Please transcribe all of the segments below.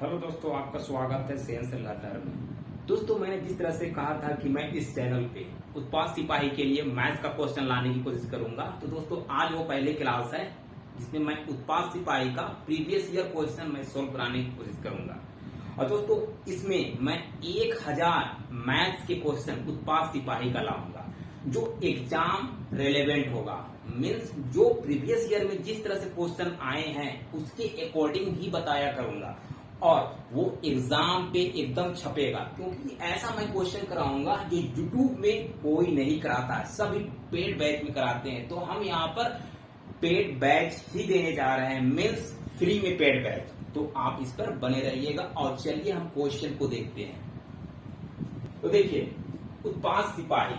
Hello दोस्तों, आपका स्वागत है सेंस लर्नर में। दोस्तों, मैंने जिस तरह से कहा था कि मैं इस चैनल पे उत्पाद सिपाही के लिए मैथ्स का क्वेश्चन लाने की कोशिश करूंगा, तो दोस्तों आज वो पहले क्लास है जिसमें मैं उत्पाद सिपाही का प्रीवियस ईयर क्वेश्चन मैं सोल्व कराने की कोशिश करूंगा। और दोस्तों इसमें मैं 1000 मैथ्स के क्वेश्चन उत्पाद सिपाही का लाऊंगा जो एग्जाम रेलेवेंट होगा। मीन्स जो प्रीवियस ईयर में जिस तरह से क्वेश्चन आए हैं उसके अकॉर्डिंग ही बताया करूंगा और वो एग्जाम पे एकदम छपेगा, क्योंकि ऐसा मैं क्वेश्चन कराऊंगा जो यूट्यूब में कोई नहीं कराता है, सभी पेड बैच में कराते हैं। तो हम यहाँ पर पेड बैच ही देने जा रहे हैं, मीन्स फ्री में पेड बैच। तो आप इस पर बने रहिएगा और चलिए हम क्वेश्चन को देखते हैं। तो देखिए, उत्पाद सिपाही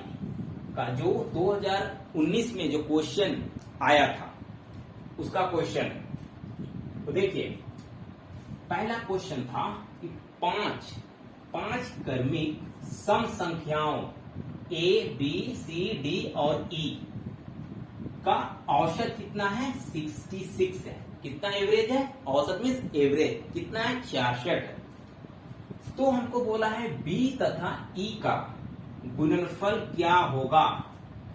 का जो 2019 में जो क्वेश्चन आया था उसका क्वेश्चन, तो देखिए पहला क्वेश्चन था कि पांच क्रमिक सम संख्याओं A, B, C, D और E का औसत कितना है? 66 है। कितना एवरेज है? औसत मीन्स एवरेज कितना है? 66 है। तो हमको बोला है B तथा E का गुणनफल क्या होगा।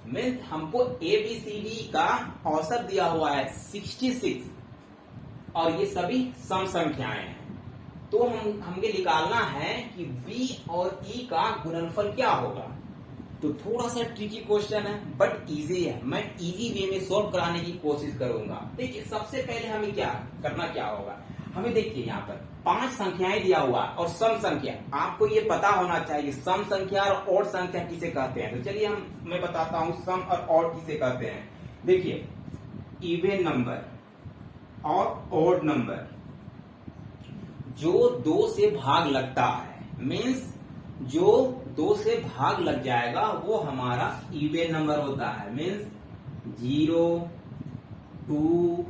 मीन्स हमको A, B, C, D का औसत दिया हुआ है 66 और ये सभी सम संख्याएं हैं। तो हमें निकालना है कि B और E का गुणनफल क्या होगा। तो थोड़ा सा ट्रिकी क्वेश्चन है बट इजी है, मैं इजी वे में सॉल्व कराने की कोशिश करूंगा। देखिए सबसे पहले हमें क्या होगा, हमें देखिए यहाँ पर 5 संख्याएं दिया हुआ और सम संख्या, आपको ये पता होना चाहिए सम संख्या और ऑड संख्या किसे कहते हैं। तो चलिए मैं बताता हूँ सम और ऑड किसे कहते हैं। देखिए इवन नंबर और ऑड नंबर जो 2 से भाग लगता है, मीन्स जो 2 से भाग लग जाएगा वो हमारा इवन नंबर होता है। मीन्स 0, 2,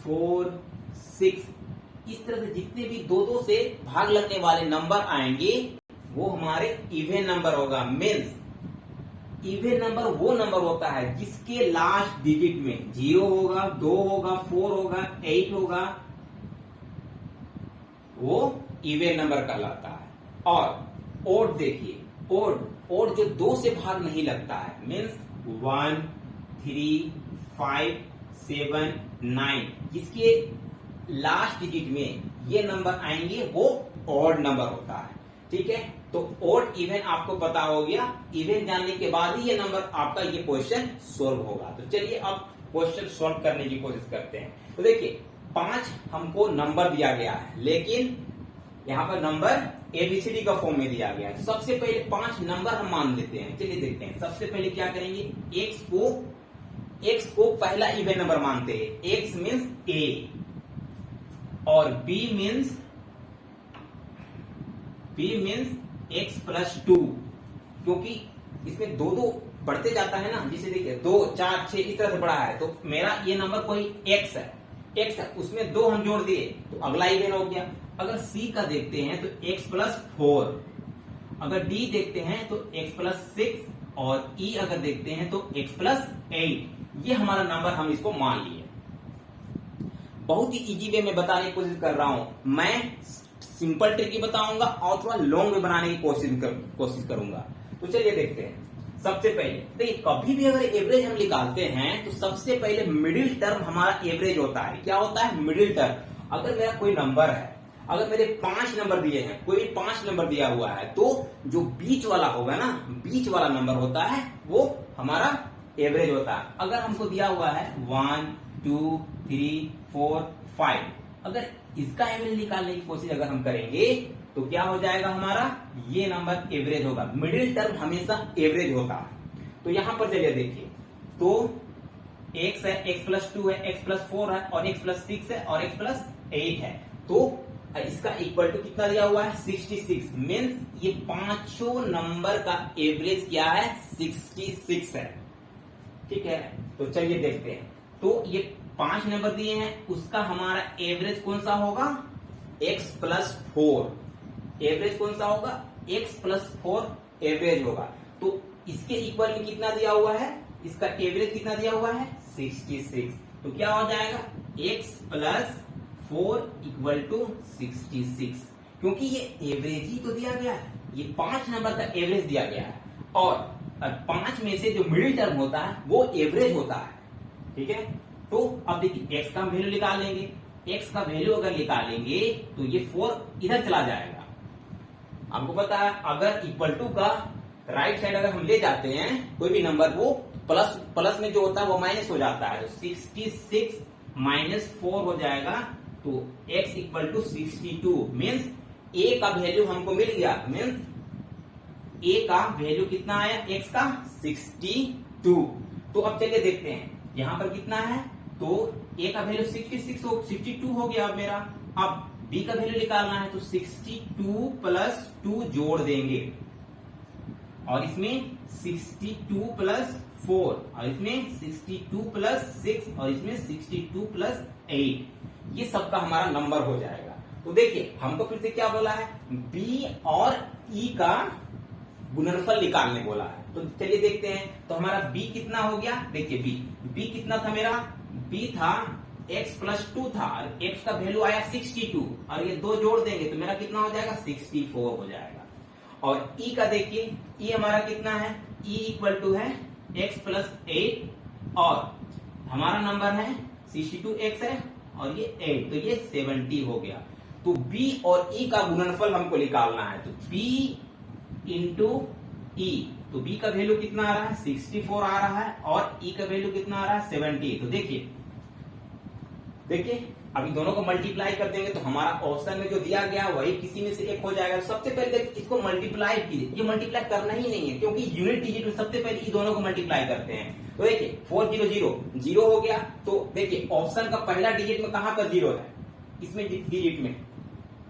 4, 6 इस तरह से जितने भी 2 से भाग लगने वाले नंबर आएंगे वो हमारे इवन नंबर होगा। मीन्स इवन नंबर वो नंबर होता है जिसके लास्ट डिजिट में 0 होगा, 2 होगा, 4 होगा, 8 होगा, वो इवन नंबर कहलाता है। और ओड देखिए, ओड जो 2 से भाग नहीं लगता है, मीन्स 1, 3, 5, 7, 9 जिसके लास्ट डिजिट में ये नंबर आएंगे वो ऑड नंबर होता है। ठीक है, तो ऑड इवन आपको पता हो गया। इवन जानने के बाद ही ये नंबर आपका ये क्वेश्चन सोल्व होगा। तो चलिए अब क्वेश्चन सोल्व करने की कोशिश करते हैं। तो देखिए 5 हमको नंबर दिया गया है, लेकिन यहाँ पर नंबर ABCD का फॉर्म में दिया गया है। सबसे पहले 5 नंबर हम मान लेते हैं। चलिए देखते हैं। सबसे पहले क्या करेंगे, x को पहला इवन नंबर मानते हैं। x मीन्स A और B मीन्स x प्लस 2, क्योंकि इसमें 2 बढ़ते जाता है ना। जिसे देखिए 2, 4, 6 इस तरह से बढ़ा है, तो मेरा ये नंबर कोई x है, उसमें 2 हम जोड़ दिए तो अगला इवन हो गया। अगर C का देखते हैं तो x प्लस 4, अगर D देखते हैं तो x प्लस 6 और E अगर देखते हैं तो x प्लस 8। ये हमारा नंबर हम इसको मान लिए। बहुत ही इजी वे में बताने की कोशिश कर रहा हूं। मैं सिंपल ट्रिक बताऊंगा और थोड़ा लॉन्ग में बनाने की कोशिश करूंगा। तो चलिए देखते हैं। सबसे पहले देखिए, कभी भी अगर एवरेज हम निकालते हैं तो सबसे पहले मिडिल टर्म हमारा एवरेज होता है। क्या होता है? Middle term. अगर मेरा कोई नंबर है, अगर मेरे 5 नंबर दिए हैं, कोई भी 5 नंबर दिया हुआ है, तो जो बीच वाला होगा ना, बीच वाला नंबर होता है वो हमारा एवरेज होता है। अगर हमको दिया हुआ है 1, 2, 3, 4, 5, अगर इसका एवरेज निकालने की कोशिश अगर हम करेंगे तो क्या हो जाएगा, हमारा ये नंबर एवरेज होगा। मिडिल टर्म हमेशा एवरेज होता है। तो यहां पर चलिए देखिए, तो x है, x प्लस 2 है, x प्लस 4 है और x प्लस 6 है और x प्लस 8 है। तो इसका इक्वल टू कितना दिया हुआ है? 66। मीन्स ये 5 नंबर का एवरेज क्या है? 66 है। ठीक है, तो चलिए देखते हैं। तो ये 5 नंबर दिए हैं, उसका हमारा एवरेज कौन सा होगा? x plus 4। एवरेज कौन सा होगा? x प्लस 4 एवरेज होगा। तो इसके इक्वल में कितना दिया हुआ है? इसका एवरेज कितना दिया हुआ है? 66। तो क्या हो जाएगा? x प्लस 4 इक्वल टू 66, क्योंकि ये एवरेज ही तो दिया गया है, ये 5 नंबर का एवरेज दिया गया है और 5 में से जो मिडिल टर्म होता है वो एवरेज होता है। ठीक है, तो अब देखिए x का वैल्यू निकाल लेंगे, x का वैल्यू अगर निकालेंगे तो ये 4 इधर चला जाएगा। आपको पता है अगर इक्वल टू का राइट साइड अगर हम ले जाते हैं कोई भी नंबर, वो प्लस प्लस में जो होता है वो माइनस हो जाता है, तो 66 माइनस 4 हो जाएगा, तो x equal to 62 means a का वैल्यू हमको मिल गया, मीन्स a का वैल्यू कितना आया, x का 62। तो अब चलिए देखते हैं यहां पर कितना है, तो a का वैल्यू 62 हो गया अब मेरा। अब b का वैल्यू निकालना है तो 62 प्लस 2 जोड़ देंगे और इसमें 62 प्लस 4 और इसमें 62 प्लस 6 और इसमें 62 प्लस 8, ये सबका हमारा नंबर हो जाएगा। तो देखिए हमको फिर से क्या बोला है, b और e का गुणनफल निकालने बोला है। तो चलिए देखते हैं, तो हमारा b कितना हो गया, देखिए b कितना था मेरा, b था x प्लस 2 था और x का वैल्यू आया 62 और ये 2 जोड़ देंगे तो मेरा कितना हो जाएगा, 64 हो जाएगा। और e का देखिए, e हमारा कितना है, e इक्वल टू है x प्लस 8 और हमारा नंबर है 62x है और ये 8, तो ये 70 हो गया। तो b और e का गुणनफल हमको निकालना है, तो b इंटू e, तो b का वैल्यू कितना आ रहा है, 64 आ रहा है और e का वैल्यू कितना आ रहा है, 70। तो देखिए अभी दोनों को मल्टीप्लाई कर देंगे तो हमारा ऑप्शन में जो दिया गया वही किसी में से एक हो जाएगा। तो सबसे पहले इसको मल्टीप्लाई कीजिए, ये मल्टीप्लाई करना ही नहीं है क्योंकि यूनिट डिजिट में सबसे पहले ये दोनों को मल्टीप्लाई करते हैं। तो देखिए 400 हो गया, तो देखिए ऑप्शन का पहला डिजिट में कहां पर 0 है, इसमें डिजिट में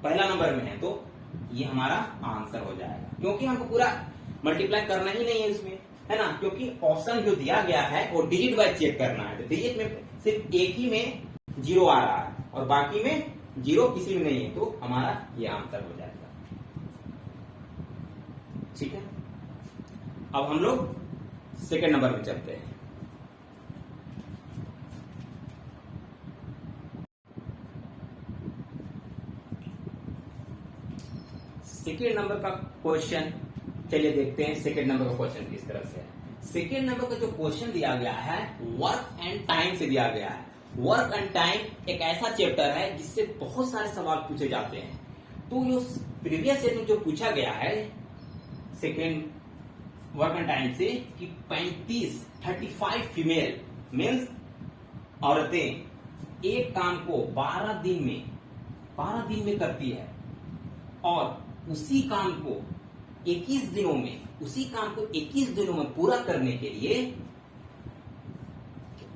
पहला नंबर में है, तो ये हमारा आंसर हो जाएगा क्योंकि हमको पूरा मल्टीप्लाई करना ही नहीं है इसमें, है ना, क्योंकि ऑप्शन जो दिया गया है वो डिजिट वाइज चेक करना है। तो डिजिट में सिर्फ एक ही में 0 आ रहा है और बाकी में 0 किसी में नहीं है, तो हमारा ये आंसर हो जाएगा। ठीक है, अब हम लोग सेकेंड नंबर में चलते हैं। सेकेंड नंबर का क्वेश्चन चलिए देखते हैं, सेकेंड नंबर का क्वेश्चन किस तरह से है। सेकेंड नंबर का जो क्वेश्चन दिया गया है वर्क एंड टाइम से दिया गया है। वर्क एंड टाइम एक ऐसा चैप्टर है जिससे बहुत सारे सवाल पूछे जाते हैं। तो जो प्रीवियस ईयर में जो पूछा गया है सेकेंड वर्क एंड टाइम से कि 35 फीमेल मीन्स औरतें एक काम को 12 दिन में करती है और उसी काम को 21 दिनों में पूरा करने के लिए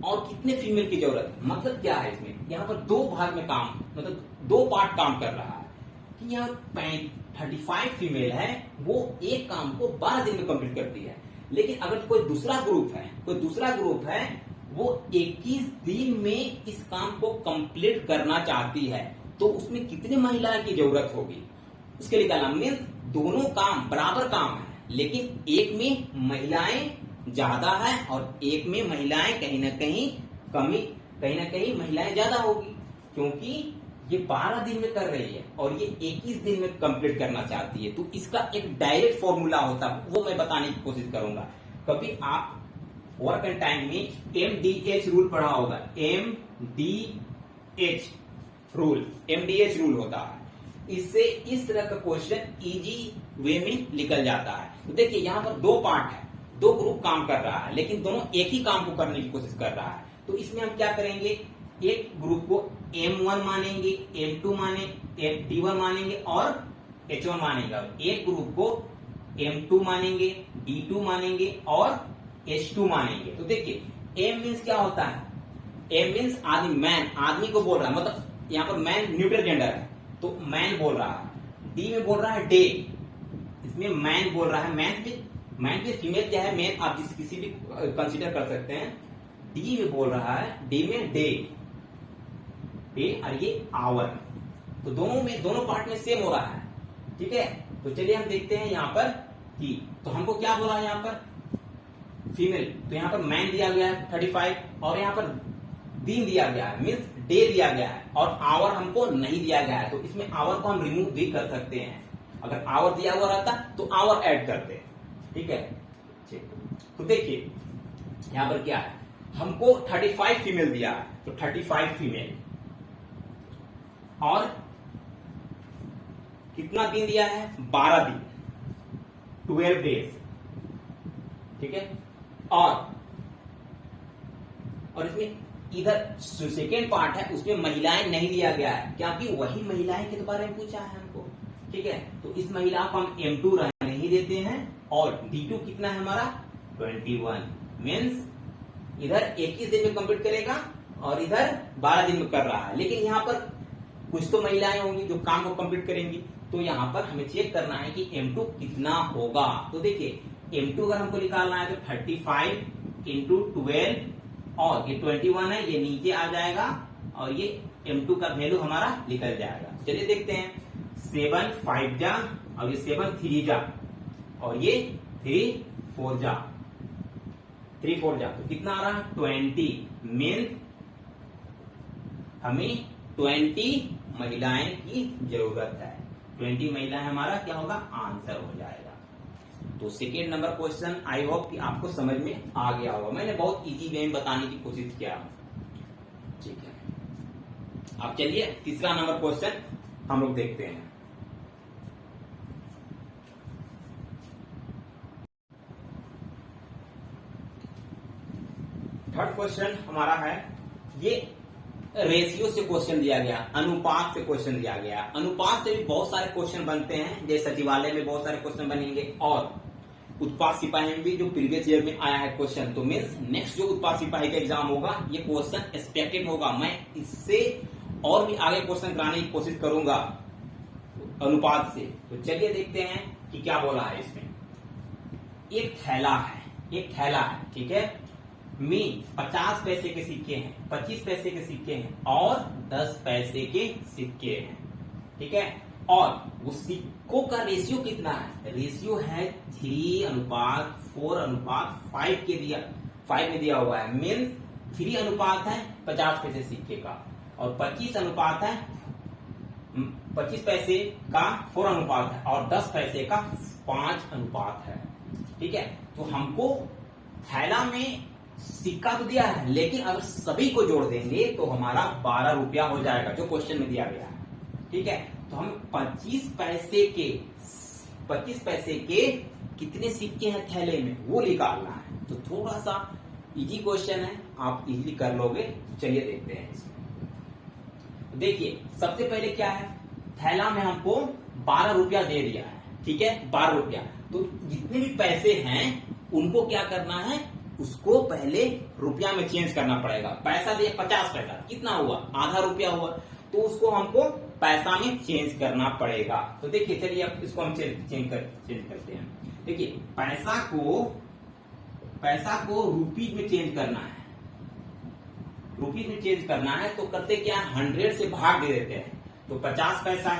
और कितने फीमेल की जरूरत है। मतलब क्या है इसमें, यहाँ पर 2 भाग में काम, मतलब 2 पार्ट काम कर रहा है कि यहाँ 35 फीमेल है, वो एक काम को 12 दिन में कंप्लीट करती है। लेकिन अगर कोई दूसरा ग्रुप है वो 21 दिन में इस काम को कंप्लीट करना चाहती है, तो उसमें कितने महिलाएं की जरूरत होगी उसके लिए क्या नाम, दोनों काम बराबर काम है लेकिन एक में महिलाएं ज्यादा है और एक में महिलाएं कहीं ना कहीं महिलाएं ज्यादा होगी, क्योंकि ये 12 दिन में कर रही है और ये 21 दिन में कंप्लीट करना चाहती है। तो इसका एक डायरेक्ट फॉर्मूला होता है, वो मैं बताने की कोशिश करूंगा। कभी आप वर्क एंड टाइम में MDH रूल पढ़ा होगा, MDH रूल होता है। इससे इस तरह का क्वेश्चन इजी वे में निकल जाता है। तो देखिए यहाँ पर 2 पार्ट है, 2 ग्रुप काम कर रहा है लेकिन दोनों एक ही काम को करने की कोशिश कर रहा है। तो इसमें हम क्या करेंगे, एक ग्रुप को M1 मानेंगे, M2 D1 मानेंगे और H1 मानेंगे, एक ग्रुप को M2 मानेंगे, D2 मानेंगे और H2 मानेंगे। तो देखिए M मीन्स क्या होता है, M मीन्स आदमी, मैन, आदमी को बोल रहा है, मतलब यहाँ पर मैन न्यूट्रल जेंडर है तो मैन बोल रहा है। डी में बोल रहा है डे, इसमें मैन बोल रहा है, मैन की फीमेल क्या है, मैन आप किसी भी कंसीडर कर सकते हैं। डी में बोल रहा है, डी में डे और ये आवर, तो दोनों पार्ट में सेम हो रहा है। ठीक है, तो चलिए हम देखते हैं यहाँ पर कि तो हमको क्या बोला है यहाँ पर फीमेल, तो यहाँ पर मैन दिया गया है 35 और यहाँ पर दिन दिया गया है मीन्स डे दिया गया है और आवर हमको नहीं दिया गया है, तो इसमें आवर को हम रिमूव भी कर सकते हैं। अगर आवर दिया हुआ रहता तो आवर ऐड करते हैं, ठीक है। तो देखिए यहां पर क्या है, हमको 35 फीमेल दिया है, तो 35 फीमेल और कितना दिन दिया है, 12 दिन, 12 डेज, ठीक है। और इसमें इधर जो सेकेंड पार्ट है उसमें महिलाएं नहीं दिया गया है, क्योंकि वही महिलाएं के बारे में पूछा है हमको, ठीक है। तो इस महिला को हम M2 रहने ही देते हैं और D2 कितना है हमारा 21, मीन्स इधर 21 दिन में कंप्लीट करेगा और इधर 12 दिन में कर रहा है, लेकिन यहाँ पर कुछ तो महिलाएं होंगी जो काम को कंप्लीट करेंगी, तो यहाँ पर हमें चेक करना है कि M2 कितना होगा। तो देखिए M2 अगर हमको निकालना है तो 35 इंटू 12 और ये 21 है, ये नीचे आ जाएगा और ये M2 का वैल्यू हमारा निकल जाएगा। चलिए देखते हैं, 7 5 जा और ये 7 3 जा और ये 3 4 जा, 3 4 जा, तो कितना आ रहा है 20, मीन्स हमें 20 महिलाएं की जरूरत है। 20 महिलाएं हमारा क्या होगा, आंसर हो जाएगा। तो second number question I hope कि आपको समझ में आ गया होगा, मैंने बहुत इजी वे में बताने की कोशिश किया, ठीक है। अब चलिए तीसरा नंबर क्वेश्चन हम लोग देखते हैं। थर्ड क्वेश्चन हमारा है, ये रेशियो से क्वेश्चन दिया गया, अनुपात से क्वेश्चन दिया गया। अनुपात से भी बहुत सारे क्वेश्चन बनते हैं, जैसे सचिवालय में बहुत सारे क्वेश्चन बनेंगे और उत्पाद सिपाही में भी जो प्रीवियस ईयर में आया है क्वेश्चन, तो मीन्स नेक्स्ट जो उत्पाद सिपाही का एग्जाम होगा ये क्वेश्चन एक्सपेक्टेड होगा। मैं इससे और भी आगे क्वेश्चन कराने की कोशिश करूंगा अनुपात से। तो चलिए देखते हैं कि क्या बोला है इसमें। एक थैला है, ठीक है, में 50 पैसे के सिक्के हैं, 25 पैसे के सिक्के हैं और 10 पैसे के सिक्के हैं, ठीक है। और वो सिक्कों का रेशियो कितना है, रेशियो है 3:4:5 के दिया, 5 में दिया हुआ है, मीन्स 3 अनुपात है 50 पैसे सिक्के का और 25 अनुपात है 25 पैसे का 4 अनुपात है और 10 पैसे का 5 अनुपात है, ठीक है। तो हमको थैला में सिक्का तो दिया है, लेकिन अगर सभी को जोड़ देंगे तो हमारा 12 रुपया हो जाएगा, जो क्वेश्चन में दिया गया है, ठीक है। तो हम 25 पैसे के कितने सिक्के हैं थैले में वो निकालना है। तो थोड़ा सा इजी क्वेश्चन है, आप इजीली कर लोगे। चलिए देखते हैं इसमें। देखिए सबसे पहले क्या है, थैला में हमको 12 रुपया दे दिया है, ठीक है, 12 रुपया। तो जितने भी पैसे हैं उनको क्या करना है, उसको पहले रुपया में चेंज करना पड़ेगा। पैसा दिया 50 पैसा, कितना हुआ, आधा रुपया हुआ, तो उसको हमको पैसा में चेंज करना पड़ेगा। तो देखिए चलिए अब इसको हम चेंज करते हैं। देखिए पैसा को रुपीज में चेंज करना है, रुपीज में चेंज करना है तो करते क्या, 100 से भाग दे देते हैं। तो 50 पैसा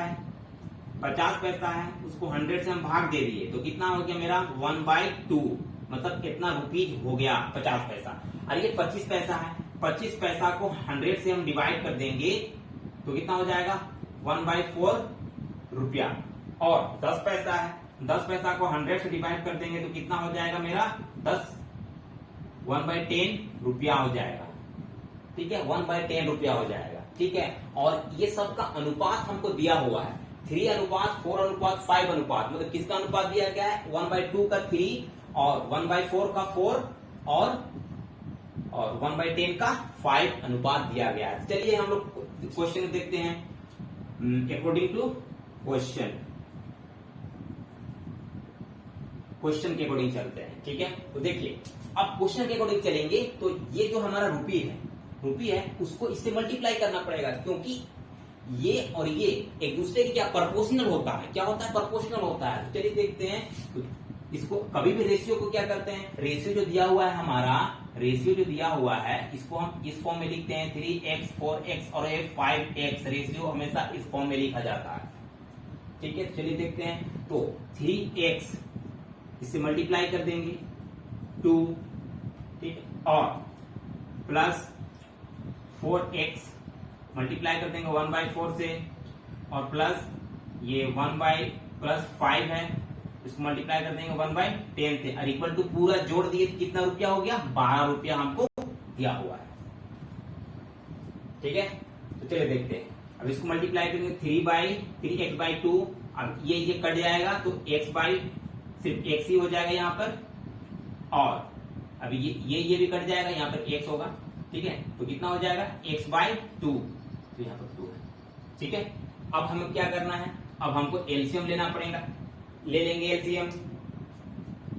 है, उसको 100 से हम भाग दे दिए तो कितना हो गया मेरा 1/2, मतलब कितना रुपीज हो गया 50 पैसा। और ये 25 पैसा है, 25 पैसा को 100 से हम डिवाइड कर देंगे तो कितना हो जाएगा 1/4 रुपया। और 10 पैसा है, 10 पैसा को 100 से डिवाइड कर देंगे तो कितना हो जाएगा मेरा 1/10 रुपया हो जाएगा, ठीक है, 1/10 रुपया हो जाएगा, ठीक है। और ये सब का अनुपात हमको दिया हुआ है, 3:4:5 अनुपात, मतलब किसका अनुपात दिया गया है, 1/2 का 3 और 1/4 का 4 और 1/10 का 5 अनुपात दिया गया है। चलिए हम लोग क्वेश्चन देखते हैं अकॉर्डिंग टू क्वेश्चन के अकॉर्डिंग चलते हैं, ठीक है। तो देखिए अब क्वेश्चन के अकॉर्डिंग चलेंगे तो ये जो हमारा रुपी है उसको इससे मल्टीप्लाई करना पड़ेगा, क्योंकि ये और ये एक दूसरे के क्या प्रोपोर्शनल होता है, प्रोपोर्शनल होता है। चलिए देखते हैं इसको, कभी भी रेशियो को क्या करते हैं, रेशियो जो दिया हुआ है हमारा, रेशियो जो दिया हुआ है इसको हम इस फॉर्म में लिखते हैं 3x 4x और 5x, रेशियो हमेशा इस फॉर्म में लिखा जाता है, ठीक है। चलिए देखते हैं, तो 3x इससे मल्टीप्लाई कर देंगे 2, ठीक है, और प्लस 4x मल्टीप्लाई कर देंगे 1/4 से, और प्लस ये 1/+5 है, इसको मल्टीप्लाई कर देंगे 1/10 से, और इक्वल टू पूरा जोड़ दिए तो कितना रुपया हो गया, 12 रुपया हमको दिया हुआ है। ठीक है, तो चलिए देखते हैं। अब इसको मल्टीप्लाई करेंगे 3x/2, अब ये कट जाएगा तो सिर्फ x ही हो जाएगा यहाँ पर, और अभी ये भी कट जाएगा, यहाँ पर x होगा। ठीक है, तो कितना हो जाएगा x/2, तो यहाँ पर 2 है। ठीक है, अब हमें क्या करना है, अब हमको एलसीएम लेना पड़ेगा, ले लेंगे एलसीएम।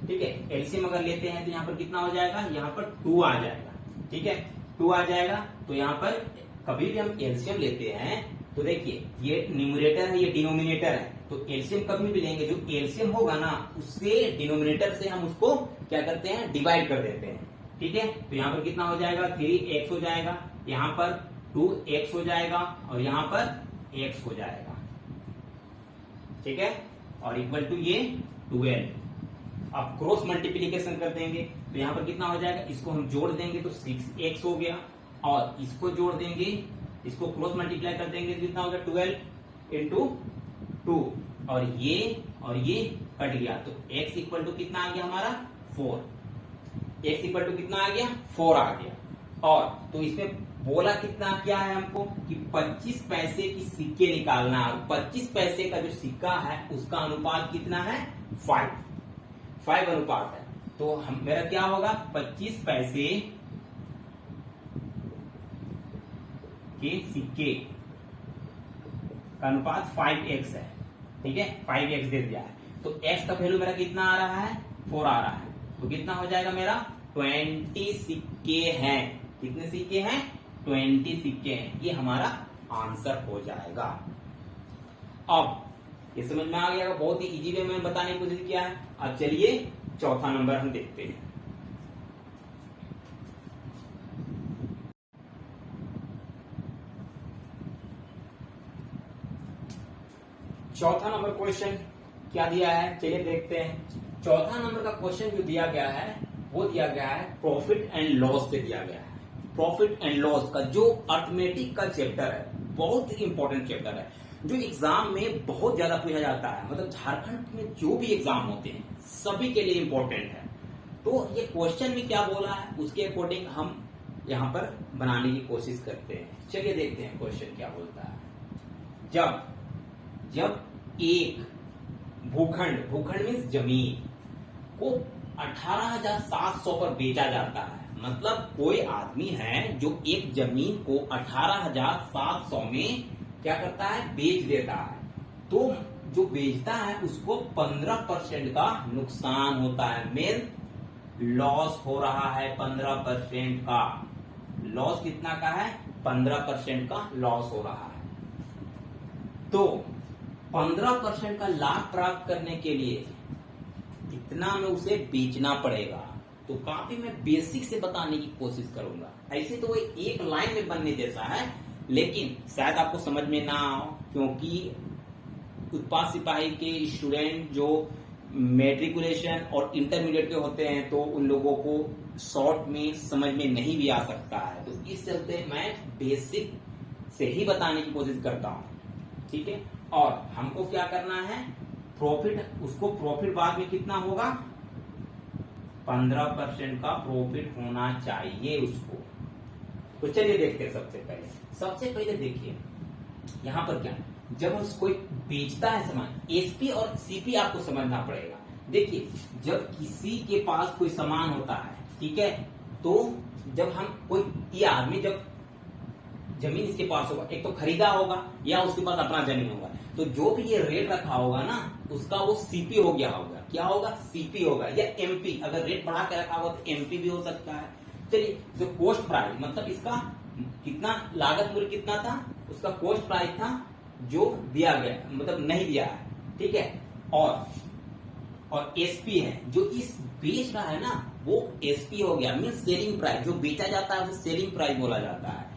ठीक है, एलसीएम अगर लेते हैं तो यहाँ पर कितना हो जाएगा, यहाँ पर 2 आ जाएगा। ठीक है, 2 आ जाएगा, तो यहाँ पर कभी भी हम एलसीएम लेते हैं तो देखिए ये न्यूमरेटर है, ये डिनोमिनेटर है, तो एलसीएम कभी भी लेंगे, जो एलसीएम होगा ना उससे डिनोमिनेटर से हम उसको क्या करते हैं, डिवाइड कर देते हैं। ठीक है, तो यहाँ पर कितना हो जाएगा, 3x हो जाएगा, यहाँ पर 2x हो जाएगा, और यहाँ पर x हो जाएगा। ठीक है, और इक्वल टू ये 12। अब क्रॉस मल्टीप्लीकेशन कर देंगे तो यहाँ पर कितना हो जाएगा, इसको हम जोड़ देंगे तो 6x हो गया, और इसको जोड़ देंगे, इसको क्रॉस मल्टीप्लाई कर देंगे तो कितना होगा, 12 इंटू 2, और ये कट गया, तो x इक्वल टू कितना आ गया हमारा, 4। x इक्वल टू कितना आ गया, 4 आ गया। और तो इसमें बोला कितना क्या है हमको कि 25 पैसे की सिक्के निकालना है, 25 पैसे का जो सिक्का है उसका अनुपात कितना है, 5 अनुपात है। तो हम मेरा क्या होगा, 25 पैसे के सिक्के का अनुपात 5x है। ठीक है, 5x दे दिया है, तो x का वैल्यू मेरा कितना आ रहा है, 4 आ रहा है, तो कितना हो जाएगा मेरा, 20 सिक्के हैं। कितने सिक्के हैं, 20 सिक्के हैं, ये हमारा आंसर हो जाएगा। अब ये समझ में आ गया, बहुत ही इजी वे में बताने की कोशिश किया है। अब चलिए चौथा नंबर हम देखते हैं। चौथा नंबर क्वेश्चन क्या दिया है, चलिए देखते हैं। चौथा नंबर का क्वेश्चन जो दिया गया है वो दिया गया है प्रॉफिट एंड लॉस से दिया गया है। प्रॉफिट एंड लॉस का जो अर्थमेटिक का चैप्टर है, बहुत ही इंपॉर्टेंट चैप्टर है, जो एग्जाम में बहुत ज्यादा पूछा जाता है। मतलब झारखंड में जो भी एग्जाम होते हैं सभी के लिए इंपॉर्टेंट है। तो ये क्वेश्चन में क्या बोला है उसके अकॉर्डिंग हम यहाँ पर बनाने की कोशिश करते हैं। चलिए देखते हैं क्वेश्चन क्या बोलता है। जब एक भूखंड मीन्स जमीन को 18,700 पर बेचा जाता है, मतलब कोई आदमी है जो एक जमीन को 18,700 में क्या करता है, बेच देता है, तो जो बेचता है उसको 15% का नुकसान होता है, मेन लॉस हो रहा है 15% का। लॉस कितना का है, 15% का लॉस हो रहा है। तो 15% का लाभ प्राप्त करने के लिए कितना में उसे बेचना पड़ेगा, तो काफी मैं बेसिक से बताने की कोशिश करूंगा। ऐसे तो वो एक लाइन में बनने जैसा है, लेकिन शायद आपको समझ में ना आओ, क्योंकि उत्पाद सिपाही के स्टूडेंट जो मैट्रिकुलेशन और इंटरमीडिएट के होते हैं तो उन लोगों को शॉर्ट में समझ में नहीं भी आ सकता है। तो इस चलते मैं बेसिक से ही बताने की कोशिश करता हूँ, ठीक है। और हमको क्या करना है, प्रॉफिट, उसको प्रॉफिट बाद में कितना होगा, 15% का प्रॉफिट होना चाहिए उसको। तो चलिए देखते हैं। सबसे पहले देखिए यहां पर क्या, जब हम कोई बेचता है सामान, एसपी और सीपी आपको समझना पड़ेगा। देखिए जब किसी के पास कोई सामान होता है, ठीक है, तो जब हम कोई, ये आदमी जब जमीन इसके पास होगा, एक तो खरीदा होगा या उसके पास अपना जमीन होगा, तो जो भी ये रेट रखा होगा ना उसका वो सीपी हो गया होगा। क्या होगा, सीपी होगा, या एमपी। अगर रेट बढ़ा के रखा होगा तो एमपी भी हो सकता है। चलिए जो कॉस्ट प्राइस, मतलब इसका कितना लागत मूल्य कितना था, उसका कॉस्ट प्राइस था जो दिया गया, मतलब नहीं दिया है, ठीक है। और एसपी है, जो इस बेच रहा है ना वो एसपी हो गया, मीन सेलिंग प्राइस। जो बेचा जाता है उसे सेलिंग प्राइस बोला जाता है।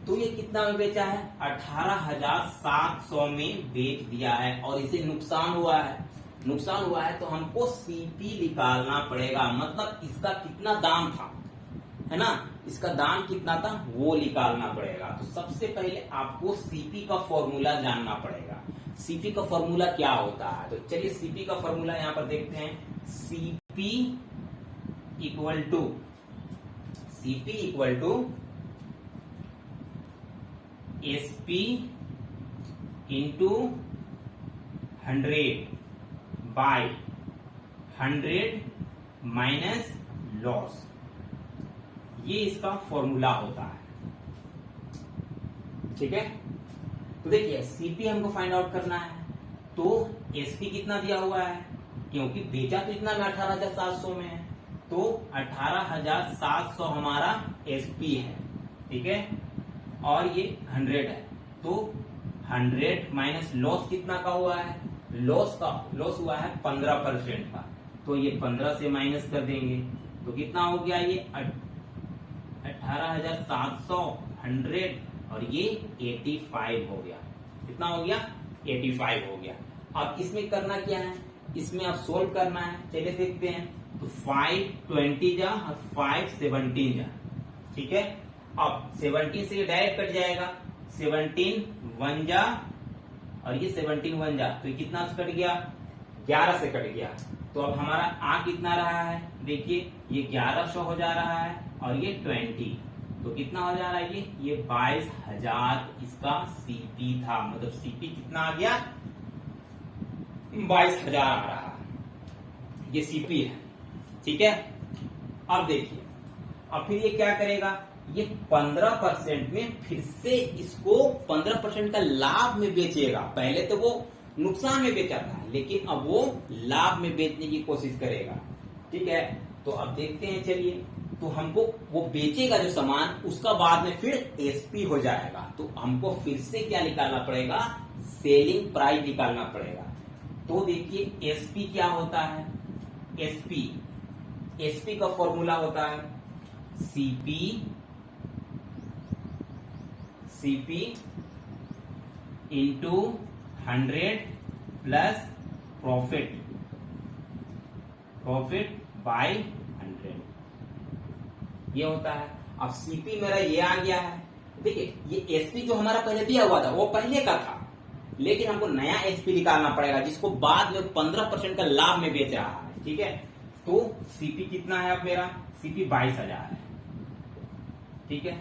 तो ये कितना में बेचा है, 18,700 में बेच दिया है, और इसे नुकसान हुआ है तो हमको सीपी निकालना पड़ेगा। मतलब इसका कितना दाम था, है ना, इसका दाम कितना था वो निकालना पड़ेगा। तो सबसे पहले आपको सीपी का फॉर्मूला जानना पड़ेगा। सीपी का फॉर्मूला क्या होता है, तो चलिए सीपी का फॉर्मूला यहां पर देखते हैं। CP equal to SP into 100 by 100 minus loss, ये इसका फॉर्मूला होता है। ठीक है, तो देखिए सीपी हमको फाइंड आउट करना है, तो एसपी कितना दिया हुआ है, क्योंकि बेचा तो इतना में 18,700 में है, तो 18,700 हमारा एसपी है। ठीक है, और ये 100 है, तो 100 माइनस लॉस कितना का हुआ है, लॉस हुआ है 15% का, तो ये 15 से माइनस कर देंगे तो कितना हो गया, ये 18,700 100 और ये 85 हो गया। कितना हो गया, 85 हो गया। अब इसमें करना क्या है, इसमें अब सोल्व करना है, चलिए देखते हैं। तो 5 20 जा और 5 17 जा। ठीक है, अब 17 से डायरेक्ट कट जाएगा, 17 1 जा और ये 17 1 जा, तो ये कितना से कट गया, 11 से कट गया। तो अब हमारा आ कितना रहा है, देखिए ये 1100 हो जा रहा है और ये 20, तो कितना हो जा रहा है, ये 22,000 इसका सीपी था। मतलब सीपी कितना आ गया, 22,000 आ रहा है, ये सीपी है। ठीक है, अब देखिए, अब फिर ये क्या करेगा, ये 15% में फिर से इसको 15% का लाभ में बेचेगा। पहले तो वो नुकसान में बेचा था, लेकिन अब वो लाभ में बेचने की कोशिश करेगा। ठीक है, तो अब देखते हैं, चलिए। तो हमको वो बेचेगा जो सामान, उसका बाद में फिर एसपी हो जाएगा, तो हमको फिर से क्या निकालना पड़ेगा, सेलिंग प्राइस निकालना पड़ेगा। तो देखिए एसपी क्या होता है, एसपी का फॉर्मूला होता है CP into 100 plus profit by 100, ये होता है। अब सीपी मेरा ये आ गया है। देखिए ये एसपी जो हमारा पहले दिया हुआ था वो पहले का था, लेकिन हमको नया एसपी निकालना पड़ेगा जिसको बाद में 15% का लाभ में बेच रहा है। ठीक है, तो सीपी कितना है, अब मेरा सीपी 22,000 है। ठीक है,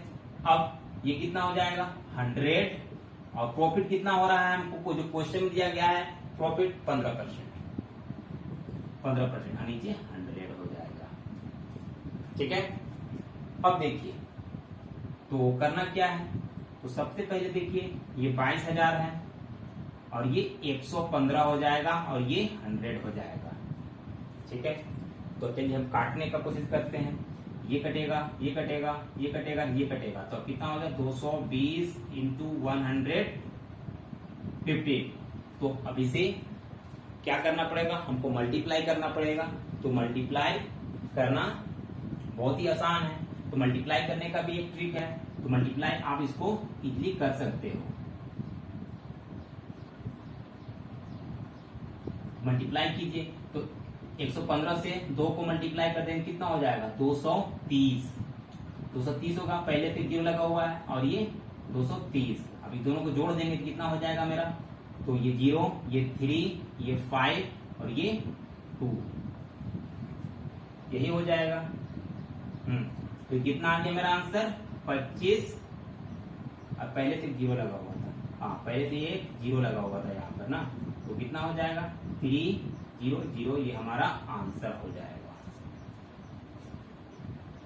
अब ये कितना हो जाएगा 100 और प्रॉफिट कितना हो रहा है, हमको जो क्वेश्चन में दिया गया है प्रॉफिट 15%, नीचे 100 हो जाएगा। ठीक है, अब देखिए तो करना क्या है, तो सबसे पहले देखिए ये 22,000 है और ये 115 हो जाएगा और ये 100 हो जाएगा। ठीक है, तो चलिए हम काटने का कोशिश करते हैं। ये कटेगा, ये कटेगा, ये कटेगा, ये कटेगा, तो कितना हो जाएगा 220 इंटू 150। तो अब इसे क्या करना पड़ेगा, हमको मल्टीप्लाई करना पड़ेगा। तो मल्टीप्लाई करना बहुत ही आसान है, तो मल्टीप्लाई करने का भी एक ट्रिक है। तो मल्टीप्लाई आप इसको इजीली कर सकते हो। मल्टीप्लाई कीजिए, तो 115 से 2 को मल्टीप्लाई कर देंगे, कितना हो जाएगा 230 होगा। पहले से 0 लगा हुआ है और ये 230, अभी दोनों को जोड़ देंगे तो कितना हो जाएगा मेरा, तो ये 0, ये 3, ये 5 और ये 2, यही हो जाएगा। तो कितना आ गया मेरा आंसर 25, और पहले से 0 लगा हुआ था, हाँ पहले से ये 0 लगा हुआ था यहाँ पर ना, तो कितना हो जाएगा 300, ये हमारा आंसर हो जाएगा।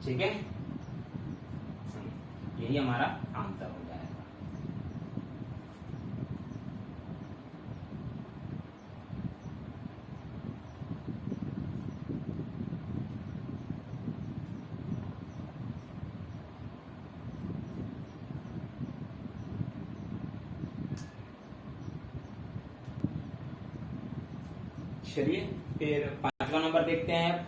ठीक है, यही हमारा आंसर हो जाएगा। चलिए फिर 5वां नंबर देखते हैं।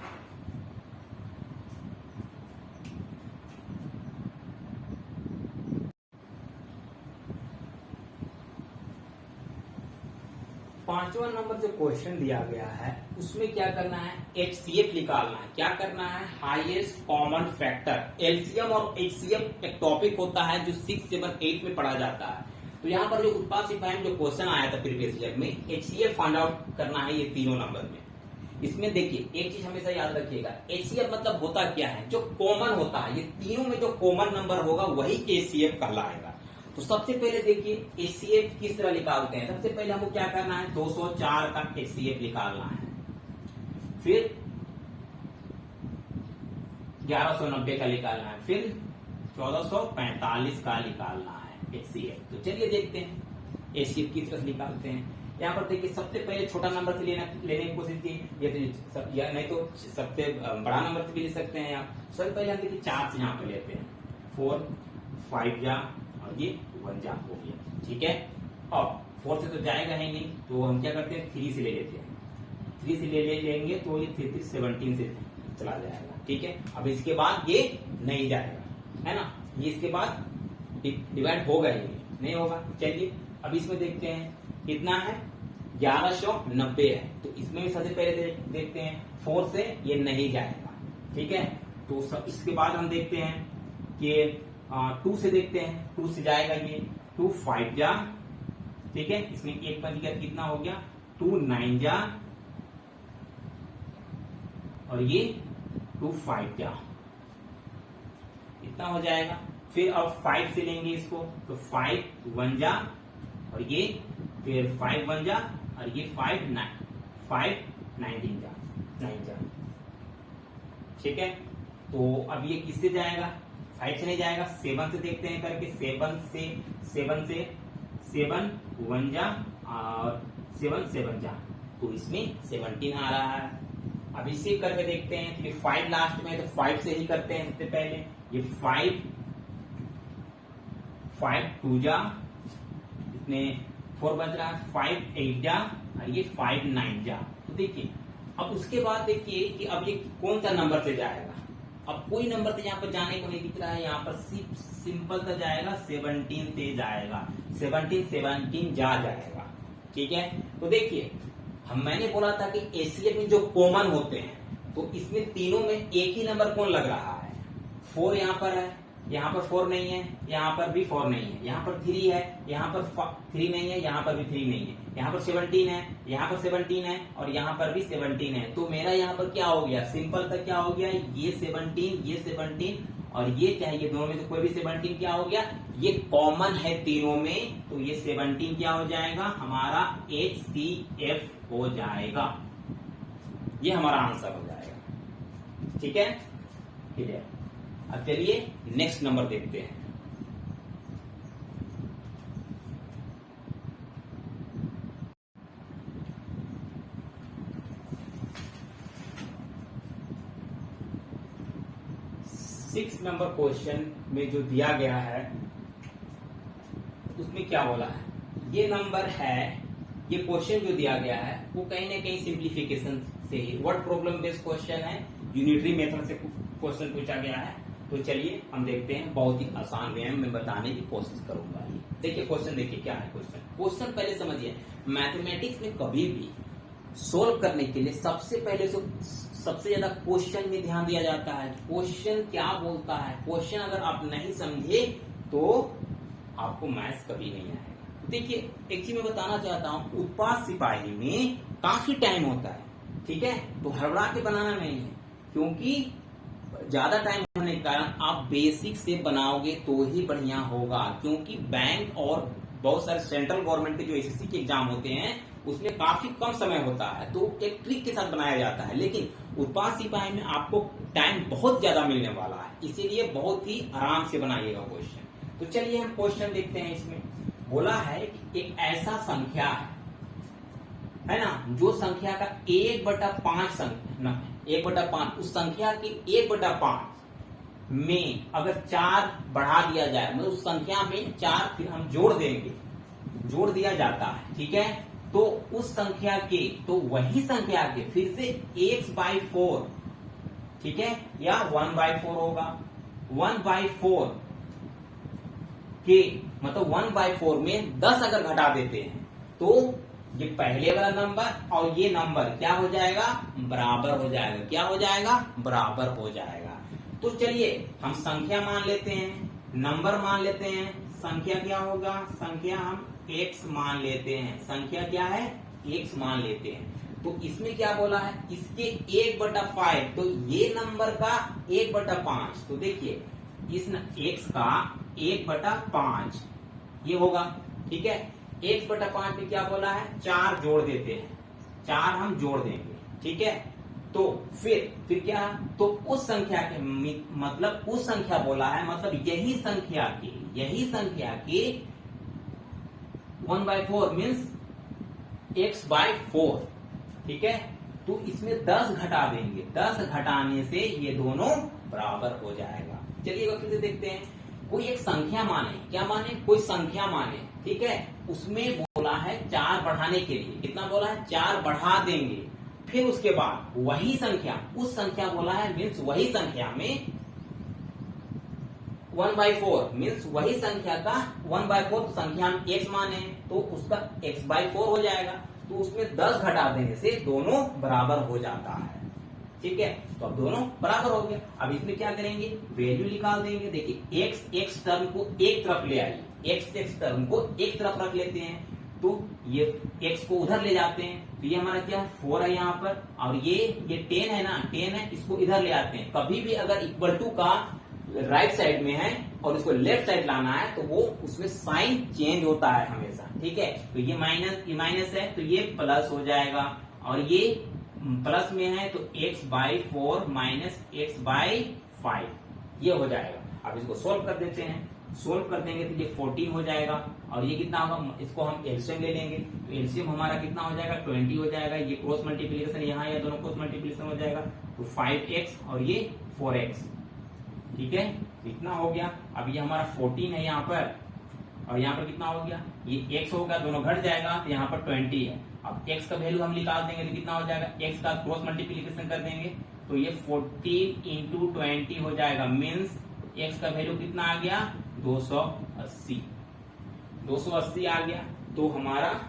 पांचवा नंबर जो क्वेश्चन दिया गया है उसमें क्या करना है, HCF निकालना है। क्या करना है, हाईएस्ट कॉमन फैक्टर। एलसीएम और HCF एक टॉपिक होता है जो 6, 7, 8 में पढ़ा जाता है। तो यहाँ पर जो उत्पाद सिपाही में जो क्वेश्चन आया था प्रीवियस ईयर में, HCF फाइंड आउट करना है ये तीनों नंबर में। इसमें देखिए एक चीज हमेशा याद रखिएगा, HCF मतलब होता क्या है, जो कॉमन होता है। ये तीनों में जो कॉमन नंबर होगा वही HCF कहलाएगा। तो सबसे पहले देखिए HCF किस तरह निकालते हैं। सबसे पहले हमको क्या करना है, 204 का HCF निकालना है, फिर 1190 का निकालना है, फिर 1445 का निकालना है HCF। तो चलिए देखते हैं HCF किस तरह से निकालते हैं। यहाँ पर देखिए सबसे पहले छोटा नंबर से लेने की कोशिश की, या नहीं तो सबसे बड़ा नंबर से भी ले सकते हैं आप। सबसे पहले हम देखिए 4 से यहाँ पे लेते हैं, 4, 5 जा और ये 1 जा हो गया, ठीक है। अब 4 से तो जाएगा ही नहीं, तो हम क्या करते हैं 3 से ले लेते हैं। 3 से ले लेंगे तो ये 3 17 से चला जाएगा, ठीक है। अब इसके बाद ये नहीं जाएगा, है ना, ये इसके बाद डिवाइड होगा ही नहीं होगा। चलिए अब इसमें देखते हैं कितना है, 1190 है। तो इसमें भी सबसे पहले देखते हैं 4 से ये नहीं जाएगा, ठीक है। तो इसके बाद हम देखते हैं कि 2 से देखते हैं, 2 से जाएगा ये, 2 5 जा, ठीक है। इसमें एक बच गया, कितना हो गया, 2 9 जा और ये 2 5 जा, इतना हो जाएगा। फिर अब 5 से लेंगे इसको, तो 5 1 जा और ये फिर 5 1 जा और ये 5 19 जा, 9 जा, ठीक है। तो अब ये किससे जाएगा, 5 से नहीं जाएगा, 7 से देखते हैं करके। 7 से 7 1 जा और 7 7 जा, तो इसमें 17 आ रहा है। अब इसे करके देखते हैं कि 5 लास्ट में, तो 5 से ही करते हैं सबसे पहले। ये 5 2 जा, इतने 4 बच रहा है, 5 8 जा और ये 5 9 जा। तो देखिए अब उसके बाद देखिए कि अब ये कौन सा नंबर से जाएगा। अब कोई नंबर से यहाँ पर जाने को नहीं दिख रहा है, यहाँ पर सिंपल सा जाएगा, 17 से जाएगा, 17 जा जाएगा, ठीक है। तो देखिए मैंने बोला था कि HCF में जो कॉमन होते हैं, तो इसमें तीनों में एक ही नंबर कौन लग रहा है, 4 यहाँ पर है, यहाँ पर 4 नहीं है, यहाँ पर भी 4 नहीं है, यहाँ पर 3 है, यहाँ पर 3 नहीं है, यहाँ पर भी 3 नहीं है, यहाँ पर 17 है, यहाँ पर 17 है और यहाँ पर भी 17 है। तो मेरा यहाँ पर क्या हो गया, सिंपल तक क्या हो गया, ये 17 और ये चाहे ये दोनों में से कोई भी 17 क्या हो गया, ये कॉमन है तीनों में, तो ये 17 क्या हो जाएगा, हमारा HCF हो जाएगा। ये हमारा आंसर हो जाएगा, ठीक है, क्लियर। अब चलिए नेक्स्ट नंबर देखते हैं। सिक्स नंबर क्वेश्चन में जो दिया गया है उसमें क्या बोला है, ये नंबर है, ये क्वेश्चन जो दिया गया है वो कहीं ना कहीं सिंप्लीफिकेशन से ही, वर्ड प्रॉब्लम बेस्ड क्वेश्चन है, यूनिटरी मेथड से क्वेश्चन पूछा गया है। तो चलिए हम देखते हैं, बहुत ही आसान वे में मैं बताने की कोशिश करूंगा। देखिए क्वेश्चन, देखिए क्या है क्वेश्चन पहले समझिए। मैथमेटिक्स में कभी भी सोल्व करने के लिए सबसे पहले सबसे ज्यादा क्वेश्चन में ध्यान दिया जाता है, क्वेश्चन क्या बोलता है। क्वेश्चन अगर आप नहीं समझे तो आपको मैथ्स कभी नहीं आएगा। देखिए एक चीज मैं बताना चाहता हूँ, उत्पाद सिपाही में काफी टाइम होता है, ठीक है, तो हड़बड़ा के बनाना नहीं है, क्योंकि ज्यादा टाइम होने के कारण आप बेसिक से बनाओगे तो ही बढ़िया होगा। क्योंकि बैंक और बहुत सारे सेंट्रल गवर्नमेंट के जो एसएससी के एग्जाम होते हैं उसमें काफी कम समय होता है, तो एक ट्रिक के साथ बनाया जाता है। लेकिन उत्पाद सिपाही में आपको टाइम बहुत ज्यादा मिलने वाला है, इसीलिए बहुत ही आराम से बनाइएगा क्वेश्चन। तो चलिए हम क्वेश्चन देखते हैं। इसमें बोला है कि एक ऐसा संख्या है ना, जो संख्या का 1/5 संख्या, 1/5 उस संख्या की 1/5 में अगर 4 बढ़ा दिया जाए, मतलब उस संख्या में 4 फिर हम जोड़ देंगे, जोड़ दिया जाता है, ठीक है, तो उस संख्या के, तो वही संख्या के फिर से x/4, ठीक है, या 1/4 होगा। 1/4 के मतलब 1/4 में 10 अगर घटा देते हैं तो ये पहले वाला नंबर और ये नंबर क्या हो जाएगा, बराबर हो जाएगा। क्या हो जाएगा, बराबर हो जाएगा। तो चलिए हम संख्या मान लेते हैं, नंबर मान लेते हैं। संख्या क्या होगा, संख्या हम x मान लेते हैं। संख्या क्या है, x मान लेते हैं। तो इसमें क्या बोला है, इसके 1/5, तो ये नंबर का 1/5। तो देखिए इस x का 1/5 ये होगा, ठीक है। 1/5 में क्या बोला है, 4 जोड़ देते हैं, 4 हम जोड़ देंगे, ठीक है। तो फिर क्या, तो उस संख्या के मतलब उस संख्या बोला है, मतलब यही संख्या के 1/4 मीन्स x/4, ठीक है। तो इसमें 10 घटा देंगे, 10 घटाने से ये दोनों बराबर हो जाएगा। चलिए फिर से देखते हैं। कोई एक संख्या माने, क्या माने, कोई संख्या माने, ठीक है। उसमें बोला है 4 बढ़ाने के लिए, कितना बोला है, 4 बढ़ा देंगे। फिर उसके बाद वही संख्या, उस संख्या बोला है मीन्स वही संख्या में 1/4 मीन्स वही संख्या का 1/4, संख्या हम x माने तो उसका x/4 हो जाएगा। तो उसमें 10 घटा देने से दोनों बराबर हो जाता है, ठीक है। तो अब दोनों बराबर हो गए। अब इसमें क्या करेंगे, वैल्यू निकाल देंगे। देखिए x टर्म को एक तरफ ले आइए, x टर्म को एक तरफ रख लेते हैं। तो ये x को उधर ले जाते हैं, तो ये हमारा क्या है, 4 है यहाँ पर, और ये 10 है ना, 10 है, इसको इधर ले आते हैं। कभी भी अगर इक्वल टू का राइट साइड में है और इसको लेफ्ट साइड लाना है तो वो उसमें साइन चेंज होता है हमेशा, ठीक है। तो ये माइनस है तो ये प्लस हो जाएगा, और ये प्लस में है तो x/4 माइनस x/5 ये हो जाएगा। अब इसको सोल्व कर देते हैं, सोल्व कर देंगे तो ये 14 हो जाएगा, और ये कितना होगा, इसको हम एलसीएम ले लेंगे। तो एलसीएम हमारा कितना हो जाएगा, 20 हो जाएगा। ये क्रॉस मल्टीप्लीकेशन यहाँ या दोनों क्रॉस मल्टीप्लीकेशन हो जाएगा, तो 5x और ये 4x, ठीक है। इतना हो गया। अब ये हमारा 14 है यहाँ पर, और यहाँ पर कितना हो गया, ये x होगा, दोनों घट जाएगा, तो यहाँ पर 20 है। अब x का वैल्यू हम निकाल देंगे तो कितना हो जाएगा, x का क्रॉस मल्टीप्लीकेशन कर देंगे तो ये 14 इंटू 20 हो जाएगा, मीन्स x का वैल्यू कितना आ गया, 280 आ गया। तो हमारा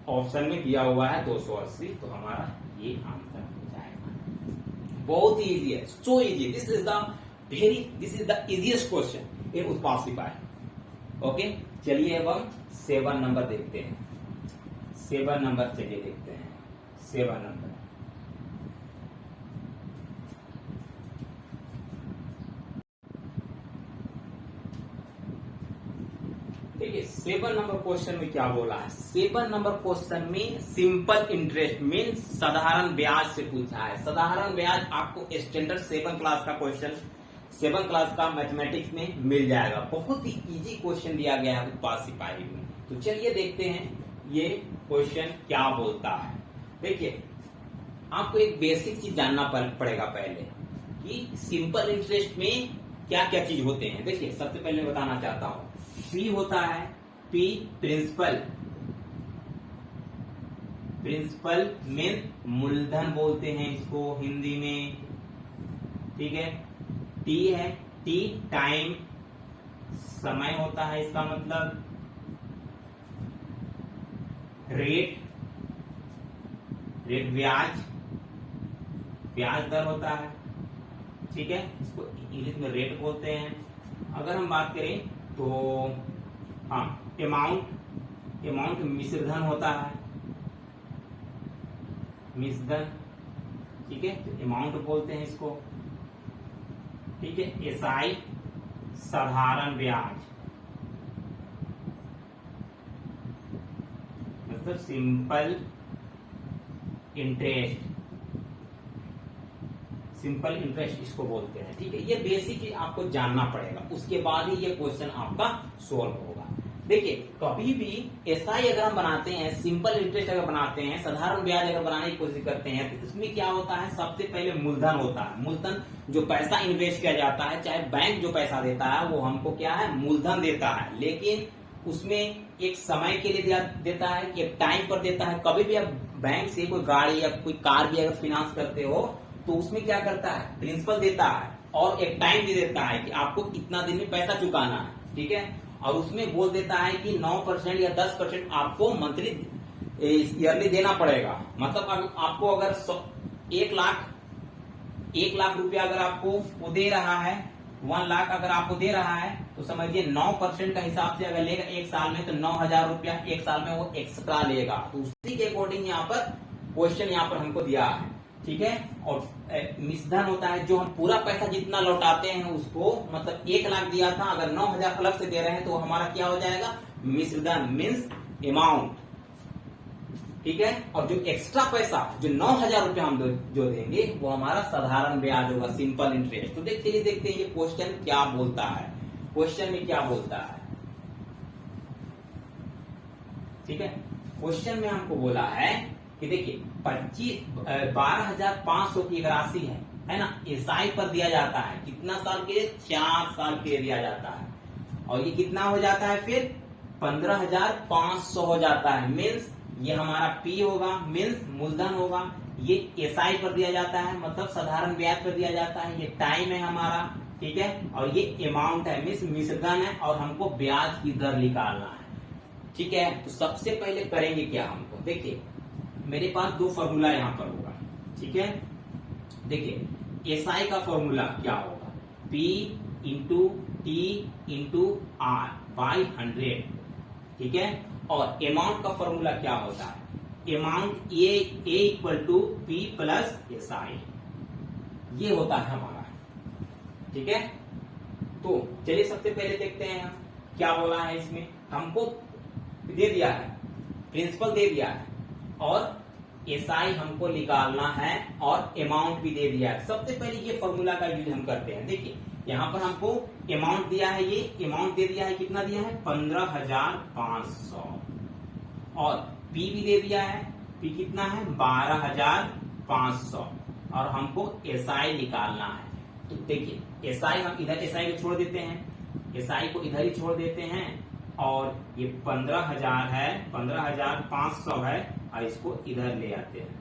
ऑप्शन में दिया हुआ है 280, तो हमारा ये आंसर हो जाएगा। बहुत ही इजी है, so easy. This is the easiest question in उत्पाद सिपाही। ओके, चलिए अब हम 7 नंबर देखते हैं। 7 नंबर चलिए देखते हैं। 7 नंबर, देखिए 7 नंबर क्वेश्चन में क्या बोला है। 7 नंबर क्वेश्चन में सिंपल इंटरेस्ट मीन साधारण ब्याज से पूछा है। साधारण ब्याज आपको स्टैंडर्ड 7 क्लास का क्वेश्चन, 7 क्लास का मैथमेटिक्स में मिल जाएगा। बहुत ही इजी क्वेश्चन दिया गया है उत्पाद सिपाही में। तो चलिए देखते हैं ये क्वेश्चन क्या बोलता है। देखिए आपको एक बेसिक चीज जानना पड़ेगा पहले कि सिंपल इंटरेस्ट में क्या क्या चीज होते हैं। देखिए सबसे पहले मैं बताना चाहता हूं, P होता है, P प्रिंसिपल, प्रिंसिपल में मूलधन बोलते हैं इसको हिंदी में, ठीक है। T है, T टाइम समय होता है इसका मतलब, रेट ब्याज दर होता है, ठीक है। इसको इंग्लिश में रेट बोलते हैं। अगर हम बात करें तो हाँ, अमाउंट मिश्रधन होता है, मिश्रधन, ठीक है, तो अमाउंट बोलते हैं इसको, ठीक है। एसआई साधारण ब्याज मतलब सिंपल इंटरेस्ट इसको बोलते हैं, ठीक है। ये बेसिक ही आपको जानना पड़ेगा, उसके बाद ही ये क्वेश्चन आपका सोल्व होगा। देखिए कभी भी एसआई अगर हम बनाते हैं, सिंपल इंटरेस्ट अगर बनाते हैं, साधारण ब्याज अगर बनाने की कोशिश करते हैं, तो इसमें क्या होता है, सबसे पहले मूलधन होता है। मूलधन जो पैसा इन्वेस्ट किया जाता है, चाहे बैंक जो पैसा देता है वो हमको क्या है, मूलधन देता है, लेकिन उसमें एक समय के लिए देता है, एक टाइम पर देता है। कभी भी आप बैंक से कोई गाड़ी या कोई कार भी अगर फाइनेंस करते हो तो उसमें क्या करता है, प्रिंसिपल देता है और एक टाइम भी देता है कि आपको इतना दिन में पैसा चुकाना है, ठीक है। और उसमें बोल देता है कि 9% या 10% आपको मंथली ईयरली देना पड़ेगा। मतलब आपको अगर 1 लाख रुपया अगर आपको वो दे रहा है, 1 लाख अगर आपको दे रहा है, तो समझिए 9% का हिसाब से अगर लेगा एक साल में, तो 9,000 रुपया एक साल में वो एक्स्ट्रा लेगा। तो उसी के अकॉर्डिंग यहाँ पर क्वेश्चन यहाँ पर हमको दिया है, ठीक है। और मिश्रधन होता है जो हम पूरा पैसा जितना लौटाते हैं उसको, मतलब 1 लाख दिया था, अगर 9,000 अलग से दे रहे हैं तो हमारा क्या हो जाएगा, मिश्रधन मीन्स अमाउंट, ठीक है। और जो एक्स्ट्रा पैसा जो 9,000 रुपया हम जो देंगे वो हमारा साधारण ब्याज होगा, सिंपल इंटरेस्ट। तो देखते हैं ये क्वेश्चन क्या बोलता है, क्वेश्चन में क्या बोलता है, ठीक है। क्वेश्चन में हमको बोला है कि देखिए 12,500 की एक राशि है ना, एसआई पर दिया जाता है, कितना साल के लिए, 4 साल के लिए दिया जाता है। और ये कितना हो जाता है फिर 15,500 हो जाता है। मीन्स ये हमारा पी होगा, मीन्स मूलधन होगा। ये एसआई पर दिया जाता है, मतलब साधारण ब्याज पर दिया जाता है। ये टाइम है हमारा, ठीक है। और ये अमाउंट है, मीन्स मिश्रधन है, और हमको ब्याज की दर निकालना है, ठीक है। तो सबसे पहले करेंगे क्या, हमको देखिए मेरे पास 2 फॉर्मूला यहाँ पर होगा, ठीक है। देखिए एसआई का फॉर्मूला क्या होगा, P into T into R by 100, ठीक है। और अमाउंट का फॉर्मूला क्या होता है, amount A equal to P plus SI, ये होता है हमारा, ठीक है। तो चलिए सबसे पहले देखते हैं क्या बोला है इसमें। हमको दे दिया है, प्रिंसिपल दे दिया है, और एसआई हमको निकालना है, और अमाउंट भी दे दिया है। सबसे पहले ये फॉर्मूला का यूज हम करते हैं। देखिए यहाँ पर हमको अमाउंट दिया है, ये अमाउंट दे दिया है, कितना दिया है 15,500, और पी भी दे दिया है, पी कितना है 12,500, और हमको एसआई निकालना है। तो देखिए एसआई हम इधर एसआई को छोड़ देते हैं, एसआई को इधर ही छोड़ देते हैं, और ये 15,000 है, 15,500 है, और इसको इधर ले आते हैं,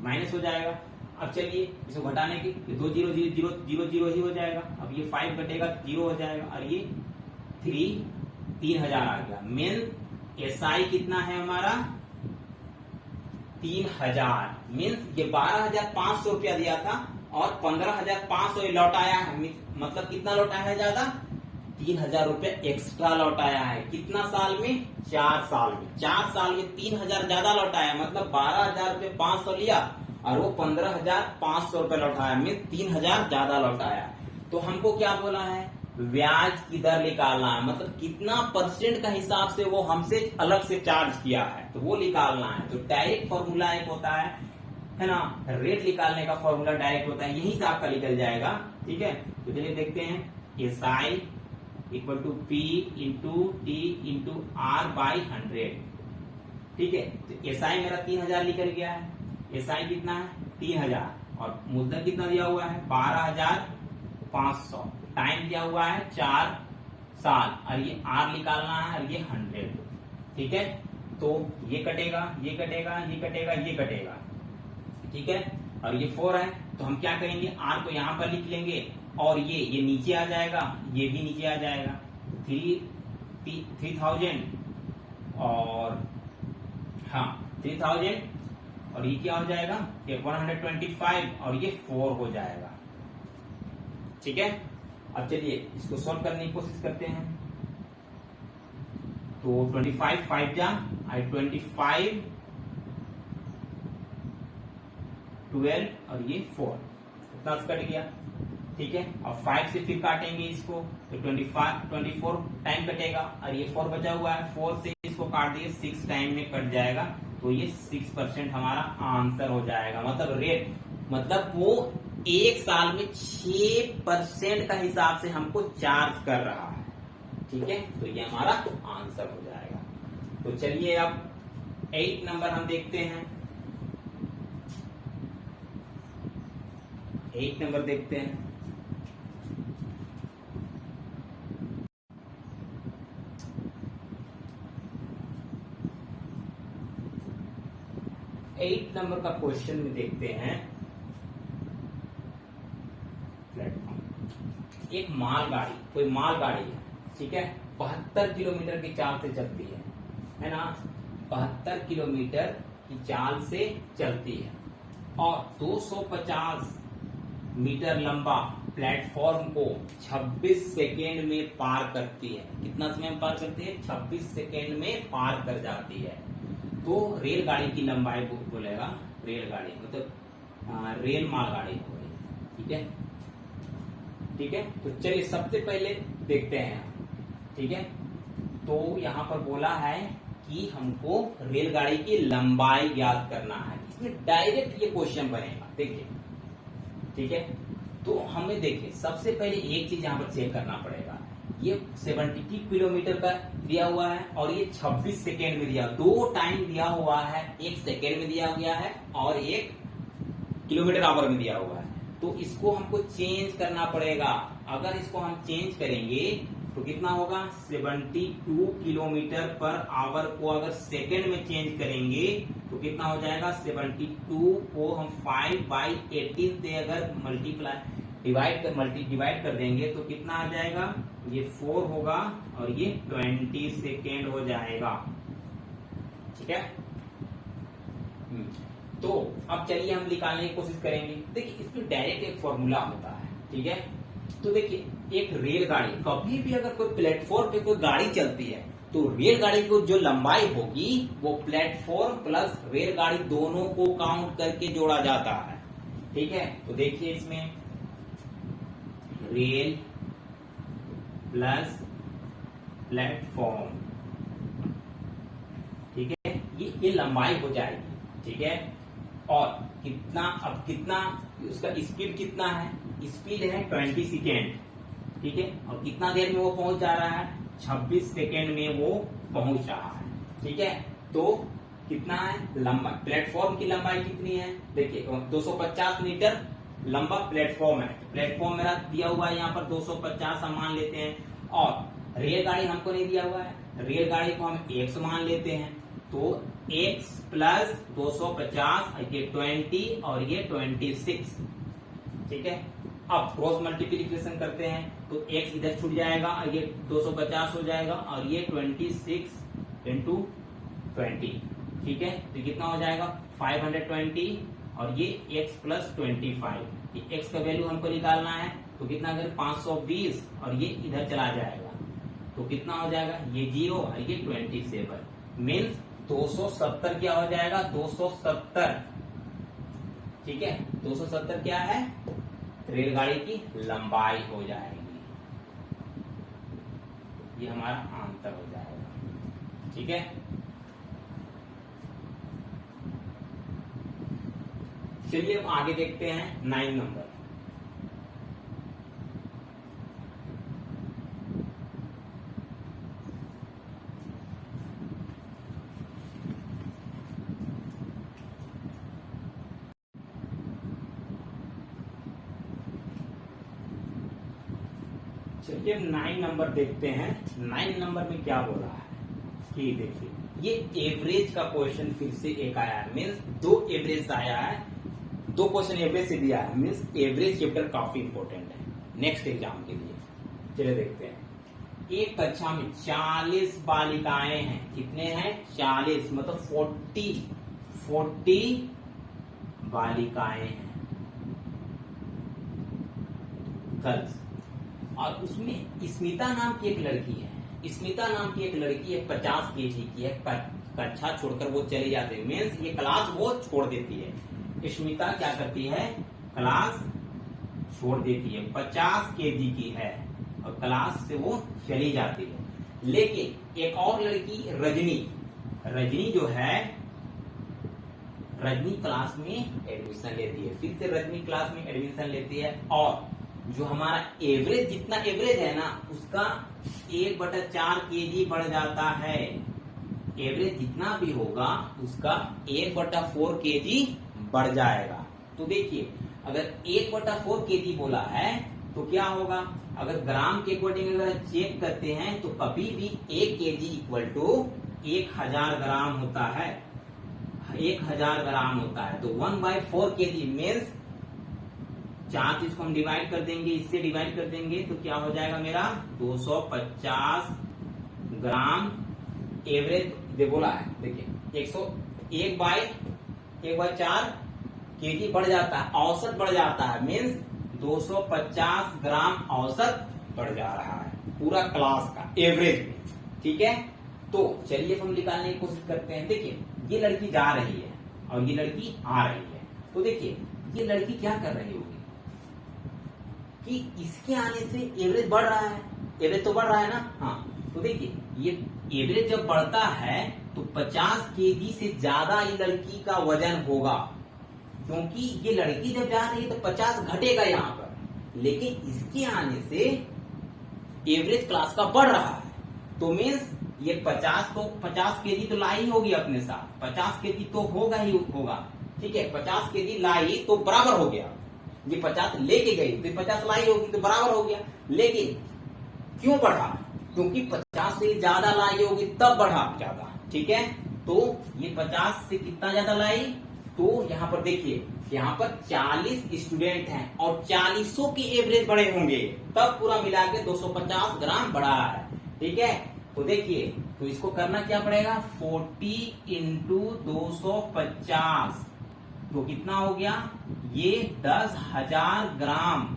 माइनस हो जाएगा। अब चलिए इसको घटाने की, ये 2 0 0 0 0 0 ही हो जाएगा। अब ये 5 घटेगा 0 हो जाएगा, और ये 3,000 आ गया। मेन एसआई कितना है हमारा 3,000, मीन्स ये 12,500 रुपया दिया था, और 15,500 लौटाया है, मतलब कितना लौटाया है ज्यादा, 3,000 रुपया एक्स्ट्रा लौटाया है। कितना साल में, 4 साल में। 4 साल में 3,000 ज्यादा लौटाया, मतलब 12,000 रुपये 500 लिया, और वो 15,500 रुपये लौटाया, मीन 3,000 ज्यादा लौटाया। तो हमको क्या बोला है, ब्याज की दर निकालना है, मतलब कितना % का हिसाब से वो हमसे अलग से चार्ज किया है, तो वो निकालना है। तो डायरेक्ट फॉर्मूला एक होता है ना, रेट निकालने का फॉर्मूला डायरेक्ट होता है, यही से आपका निकल जाएगा, ठीक है। तो चलिए देखते हैं, SI equal to P into T into R by 100, ठीक है। तो एसआई मेरा 3,000 निकल गया है, एसआई कितना है 3,000, और मूलधन कितना दिया हुआ है 12,500, टाइम दिया हुआ है 4 साल, और ये आर निकालना है, और ये 100, ठीक है। तो ये कटेगा, ये कटेगा, ये कटेगा, ये कटेगा, ठीक है। और ये 4 है, तो हम क्या करेंगे, आर को यहाँ पर लिख लेंगे, और ये नीचे आ जाएगा, ये भी नीचे आ जाएगा, 3,000, और हाँ 3,000, और ये क्या हो जाएगा, ये 125, और ये 4 हो जाएगा, ठीक है। अब चलिए इसको सॉल्व करने की कोशिश करते हैं। तो 25 5 जा, 25 12, और ये 4, इतना कट गया, ठीक है। और 5 से फिर काटेंगे इसको, तो 24 टाइम कटेगा, और ये 4 बचा हुआ है, 4 से इसको काट दिए 6 टाइम में कट जाएगा, तो ये 6% हमारा आंसर हो जाएगा। मतलब रेट, मतलब वो 1 साल में 6% का हिसाब से हमको चार्ज कर रहा है, ठीक है। तो ये हमारा आंसर हो जाएगा। तो चलिए अब 8 नंबर हम देखते हैं, 8 नंबर देखते हैं। एट नंबर का क्वेश्चन में देखते हैं, प्लेटफॉर्म, एक मालगाड़ी, कोई मालगाड़ी है, ठीक है, 72 किलोमीटर की चाल से चलती है ना। 72 किलोमीटर की चाल से चलती है और 250 मीटर लंबा प्लेटफॉर्म को 26 सेकेंड में पार करती है। कितना समय में पार करती है? 26 सेकेंड में पार कर जाती है। तो रेलगाड़ी की लंबाई बोलेगा, रेलगाड़ी मतलब रेल मालगाड़ी हो गई। ठीक है, ठीक है। तो चलिए सबसे पहले देखते हैं। ठीक है, तो यहाँ पर बोला है कि हमको रेलगाड़ी की लंबाई ज्ञात करना है। इसमें डायरेक्ट ये क्वेश्चन बनेगा, देखिए। ठीक है, तो हमें देखिए सबसे पहले एक चीज यहाँ पर चेक करना पड़ेगा। ये 72 किलोमीटर का दिया हुआ है और ये 26 सेकेंड में दिया, दो टाइम दिया हुआ है, एक सेकेंड में दिया गया है और एक किलोमीटर आवर में दिया हुआ है। तो इसको हमको चेंज करना पड़ेगा। अगर इसको हम चेंज करेंगे तो कितना होगा? 72 किलोमीटर पर आवर को अगर सेकेंड में चेंज करेंगे तो कितना हो जाएगा? 72 को हम 5/18 से अगर डिवाइड कर देंगे तो कितना आ जाएगा? ये 4 होगा और ये 20 सेकेंड हो जाएगा। ठीक है, तो अब चलिए हम निकालने की कोशिश करेंगे। देखिए इसमें डायरेक्ट एक फॉर्मूला होता है। ठीक है, तो देखिए एक रेलगाड़ी, कभी भी अगर कोई प्लेटफॉर्म पे कोई गाड़ी चलती है तो रेलगाड़ी को जो लंबाई होगी वो प्लेटफॉर्म प्लस रेलगाड़ी दोनों को काउंट करके जोड़ा जाता है। ठीक है, तो देखिए इसमें रेल प्लस प्लेटफॉर्म, ठीक है, ये लंबाई हो जाएगी। ठीक है, और कितना, अब कितना उसका स्पीड कितना है? स्पीड है 20 सेकेंड। ठीक है, और कितना देर में वो पहुंच जा रहा है? 26 सेकेंड में वो पहुंच रहा है। ठीक है, तो कितना है लंबा? प्लेटफॉर्म की लंबाई कितनी है? देखिए 250 मीटर लंबा प्लेटफॉर्म है। प्लेटफॉर्म मेरा दिया हुआ है यहाँ पर 250 हम मान लेते हैं, और रेलगाड़ी हमको नहीं दिया हुआ है, रेलगाड़ी को हम 100 मान लेते हैं। तो x प्लस 250, ये 20 और ये 26। ठीक है, अब क्रॉस मल्टीप्लीकेशन करते हैं तो x इधर छूट जाएगा और ये 250 हो जाएगा और ये 26 इंटू 20। ठीक है, तो कितना हो जाएगा? 520 और ये x प्लस 25। ये x का वैल्यू हमको निकालना है तो कितना अगर 520 और ये इधर चला जाएगा तो कितना हो जाएगा? ये 0 और ये 27 मीन्स 270 क्या हो जाएगा? 270। ठीक है, 270 क्या है? रेलगाड़ी की लंबाई हो जाएगी। ये हमारा आंसर हो जाएगा। ठीक है, चलिए अब आगे देखते हैं 9 नंबर। चलिए 9 नंबर देखते हैं। 9 नंबर में क्या बोला है कि देखिए ये एवरेज का क्वेश्चन फिर से एक आया है, मीन्स 2 एवरेज आया है, 2 क्वेश्चन एवरेज से दिया है, मीन्स एवरेज चैप्टर काफी इंपॉर्टेंट है नेक्स्ट एग्जाम के लिए। चलिए देखते हैं। एक कक्षा में 40 बालिकाएं हैं। कितने हैं? 40, मतलब 40 बालिकाएं हैं, गर्ल्स। और उसमें स्मिता नाम की एक लड़की है। स्मिता नाम की एक लड़की है, 50 केजी की है। कक्षा छोड़कर वो चली जाती है, मीन्स ये क्लास वो छोड़ देती है। स्मिता क्या करती है? क्लास छोड़ देती है, 50 केजी की है और क्लास से वो चली जाती है। लेकिन एक और लड़की रजनी जो है, रजनी क्लास में एडमिशन लेती है। फिर से रजनी क्लास में एडमिशन लेती है और जो हमारा एवरेज, जितना एवरेज है ना, उसका 1/4 केजी बढ़ जाता है। एवरेज जितना भी होगा उसका 1/4 केजी बढ़ जाएगा। तो देखिए अगर 1/4 केजी बोला है तो क्या होगा? अगर ग्राम के अकॉर्डिंग अगर चेक करते हैं तो कभी भी 1 केजी इक्वल टू 1000 ग्राम होता है। 1000 ग्राम होता है, तो 1/4 केजी मीन्स 4 इसको हम डिवाइड कर देंगे, इससे डिवाइड कर देंगे तो क्या हो जाएगा मेरा? 250 ग्राम एवरेज दे बोला है, देखिए 101 बाई 4 केजी बढ़ जाता है, औसत बढ़ जाता है, मीन्स 250 ग्राम औसत बढ़ जा रहा है पूरा क्लास का एवरेज में। ठीक है, तो चलिए हम निकालने की कोशिश करते हैं। देखिए ये लड़की जा रही है और ये लड़की आ रही है, तो देखिए ये लड़की क्या कर रही होगी कि इसके आने से एवरेज बढ़ रहा है, एवरेज तो बढ़ रहा है ना। हाँ, तो देखिए ये एवरेज जब बढ़ता है तो 50 केजी से ज्यादा ये लड़की का वजन होगा, क्योंकि ये लड़की जब जा रही है तो 50 घटेगा यहाँ पर, लेकिन इसके आने से एवरेज क्लास का बढ़ रहा है, तो मीन्स ये 50 केजी तो लाई होगी अपने साथ, 50 केजी तो होगा ही होगा। ठीक है, 50 केजी लाई तो बराबर हो गया, ये 50 लेके गई तो 50 लाई होगी तो बराबर हो गया। लेकिन क्यों बढ़ा? क्योंकि 50 से ज्यादा लाई होगी तब बढ़ा ज्यादा। ठीक है, तो ये 50 से कितना ज्यादा लाई, तो यहाँ पर देखिए यहाँ पर 40 स्टूडेंट हैं और 40 के एवरेज बड़े होंगे, तब पूरा मिला के 250 ग्राम बढ़ा है। ठीक है, तो देखिए तो इसको करना क्या पड़ेगा, 40 इंटू 250, तो कितना हो गया, ये 10,000 ग्राम,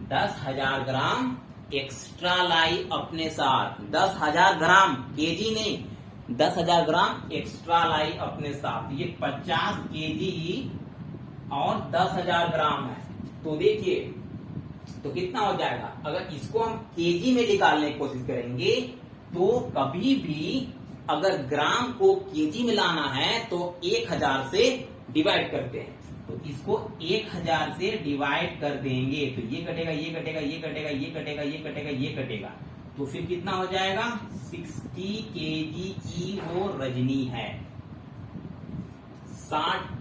10,000 ग्राम एक्स्ट्रा लाई अपने साथ, 10,000 ग्राम, केजी नहीं, 10,000 ग्राम एक्स्ट्रा लाई अपने साथ। ये 50 केजी और 10,000 ग्राम है, तो देखिए तो कितना हो जाएगा। अगर इसको हम केजी में निकालने की कोशिश करेंगे तो कभी भी अगर ग्राम को केजी में लाना है तो 1000 से डिवाइड करते हैं, तो इसको 1000 से डिवाइड कर देंगे तो ये कटेगा, ये कटेगा, ये कटेगा, ये कटेगा, ये कटेगा, ये कटेगा, तो फिर कितना हो जाएगा, 60 केजी की वो रजनी है, 60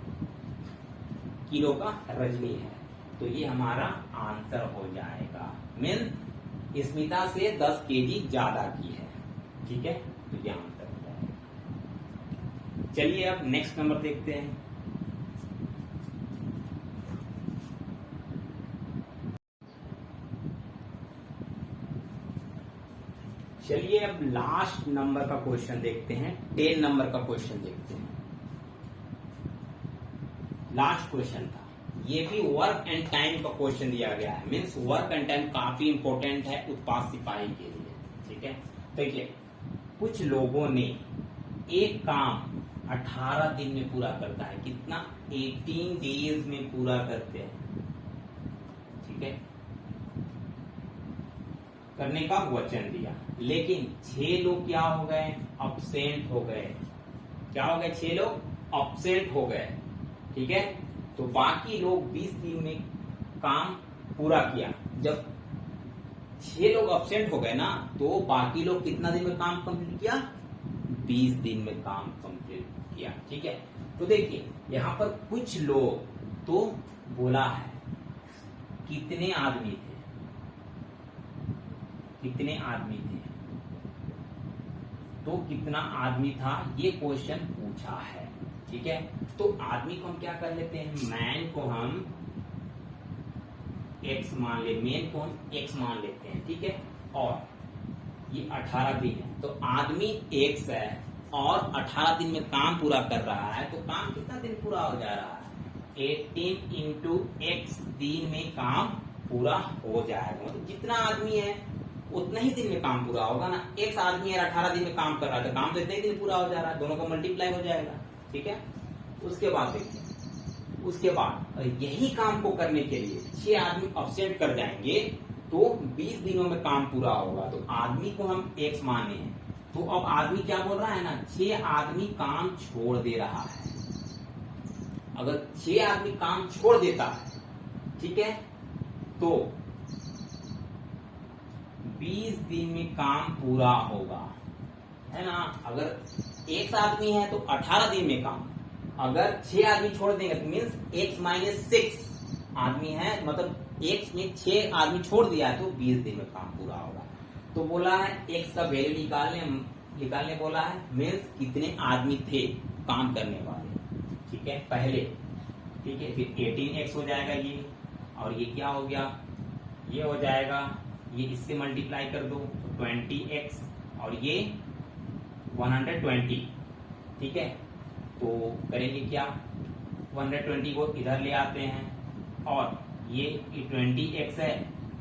किलो का रजनी है, तो ये हमारा आंसर हो जाएगा। मीन स्मिता से 10 केजी ज्यादा की है। ठीक है, तो ये आंसर हो जाएगा। चलिए अब नेक्स्ट नंबर देखते हैं। चलिए अब लास्ट नंबर का क्वेश्चन देखते हैं, 10 नंबर का क्वेश्चन देखते हैं। लास्ट क्वेश्चन था, ये भी वर्क एंड टाइम का क्वेश्चन दिया गया है, मीन्स वर्क एंड टाइम काफी इंपॉर्टेंट है उत्पाद सिपाही के लिए। ठीक है, देखिए कुछ लोगों ने एक काम 18 दिन में पूरा करता है, कितना, 18 डेज में पूरा करते हैं। ठीक है, करने का वचन दिया, लेकिन 6 लोग क्या हो गए, अब्सेंट हो गए। क्या हो गए, 6 लोग अब्सेंट हो गए। ठीक है, तो बाकी लोग 20 दिन में काम पूरा किया। जब 6 लोग अब्सेंट हो गए ना, तो बाकी लोग कितना दिन में काम कंप्लीट किया, 20 दिन में काम कंप्लीट किया। ठीक है, तो देखिए यहाँ पर कुछ लोग तो बोला है, कितने आदमी थे, कितने आदमी थे, तो कितना आदमी था ये क्वेश्चन पूछा है। ठीक है, तो आदमी को हम क्या कर लेते हैं, मैन को हम x मान ले, मेन को हम x मान लेते हैं। ठीक है, और ये 18 दिन है, तो आदमी x है और 18 दिन में काम पूरा कर रहा है, तो काम कितना दिन पूरा हो जा रहा है, 18 इंटू x दिन में काम पूरा हो जाएगा। मतलब जितना आदमी है उतना ही दिन में काम पूरा होगा ना। x आदमी है 18 दिन में काम कर रहा है, तो काम तो इतने ही दिन पूरा हो जा रहा है, दोनों का मल्टीप्लाई हो जाएगा। ठीक है, उसके बाद देखिए, उसके बाद यही काम को करने के लिए 6 आदमी अब्सेंट कर जाएंगे, तो 20 दिनों में काम पूरा होगा। तो आदमी को हम x माने हैं, तो अब आदमी क्या बोल रहा है ना, 6 आदमी काम छोड़ दे रहा है। अगर 6 आदमी काम छोड़ देता है, ठीक है, तो 20 दिन में काम पूरा होगा, है ना। अगर x आदमी है तो 18 दिन में काम, अगर 6 आदमी छोड़ देंगे तो मीन्स x माइनस 6 आदमी है, मतलब x में 6 आदमी छोड़ दिया है, तो 20 दिन में काम पूरा होगा। तो बोला है x का वैल्यू निकालने बोला है, मीन्स कितने आदमी थे काम करने वाले। ठीक है, पहले, ठीक है, फिर 18x हो जाएगा ये, और ये क्या हो गया, ये हो जाएगा, ये इससे मल्टीप्लाई कर दो 20x, और ये 120, ठीक है। तो करेंगे क्या, 120 को इधर ले आते हैं और ये 20x है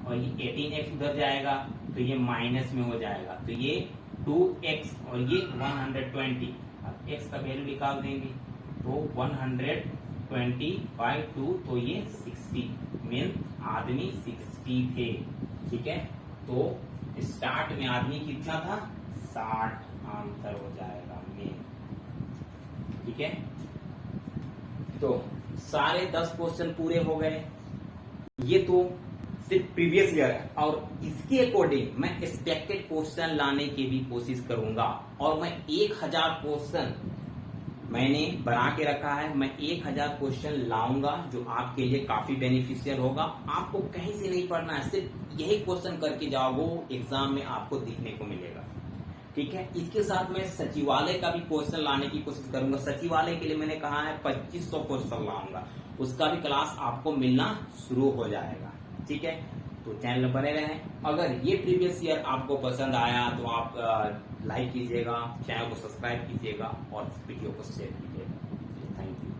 और ये 18x उधर जाएगा तो ये माइनस में हो जाएगा, तो ये 2x और ये 120, अब x का वैल्यू निकाल देंगे तो 120/2 तो ये 60, मीन आदमी 60 थे, ठीक है। तो स्टार्ट में आदमी कितना था, 60 आंसर हो जाएगा मेन, ठीक है। तो सारे 10 क्वेश्चन पूरे हो गए। ये तो सिर्फ प्रीवियस ईयर है और इसके अकॉर्डिंग मैं एक्सपेक्टेड क्वेश्चन लाने की भी कोशिश करूंगा और मैं 1000 क्वेश्चन मैंने बना के रखा है। मैं 1000 क्वेश्चन लाऊंगा जो आपके लिए काफी बेनिफिशियल होगा। आपको कहीं से नहीं पढ़ना है, सिर्फ यही क्वेश्चन करके जाओ, वो एग्जाम में आपको दिखने को मिलेगा, ठीक है। इसके साथ मैं सचिवालय का भी क्वेश्चन लाने की कोशिश करूंगा। सचिवालय के लिए मैंने कहा है 2500 क्वेश्चन लाऊंगा, उसका भी क्लास आपको मिलना शुरू हो जाएगा, ठीक है। तो चैनल बने रहें। अगर ये प्रीवियस ईयर आपको पसंद आया तो आप लाइक कीजिएगा, चैनल को सब्सक्राइब कीजिएगा और वीडियो को शेयर कीजिएगा। Thank you.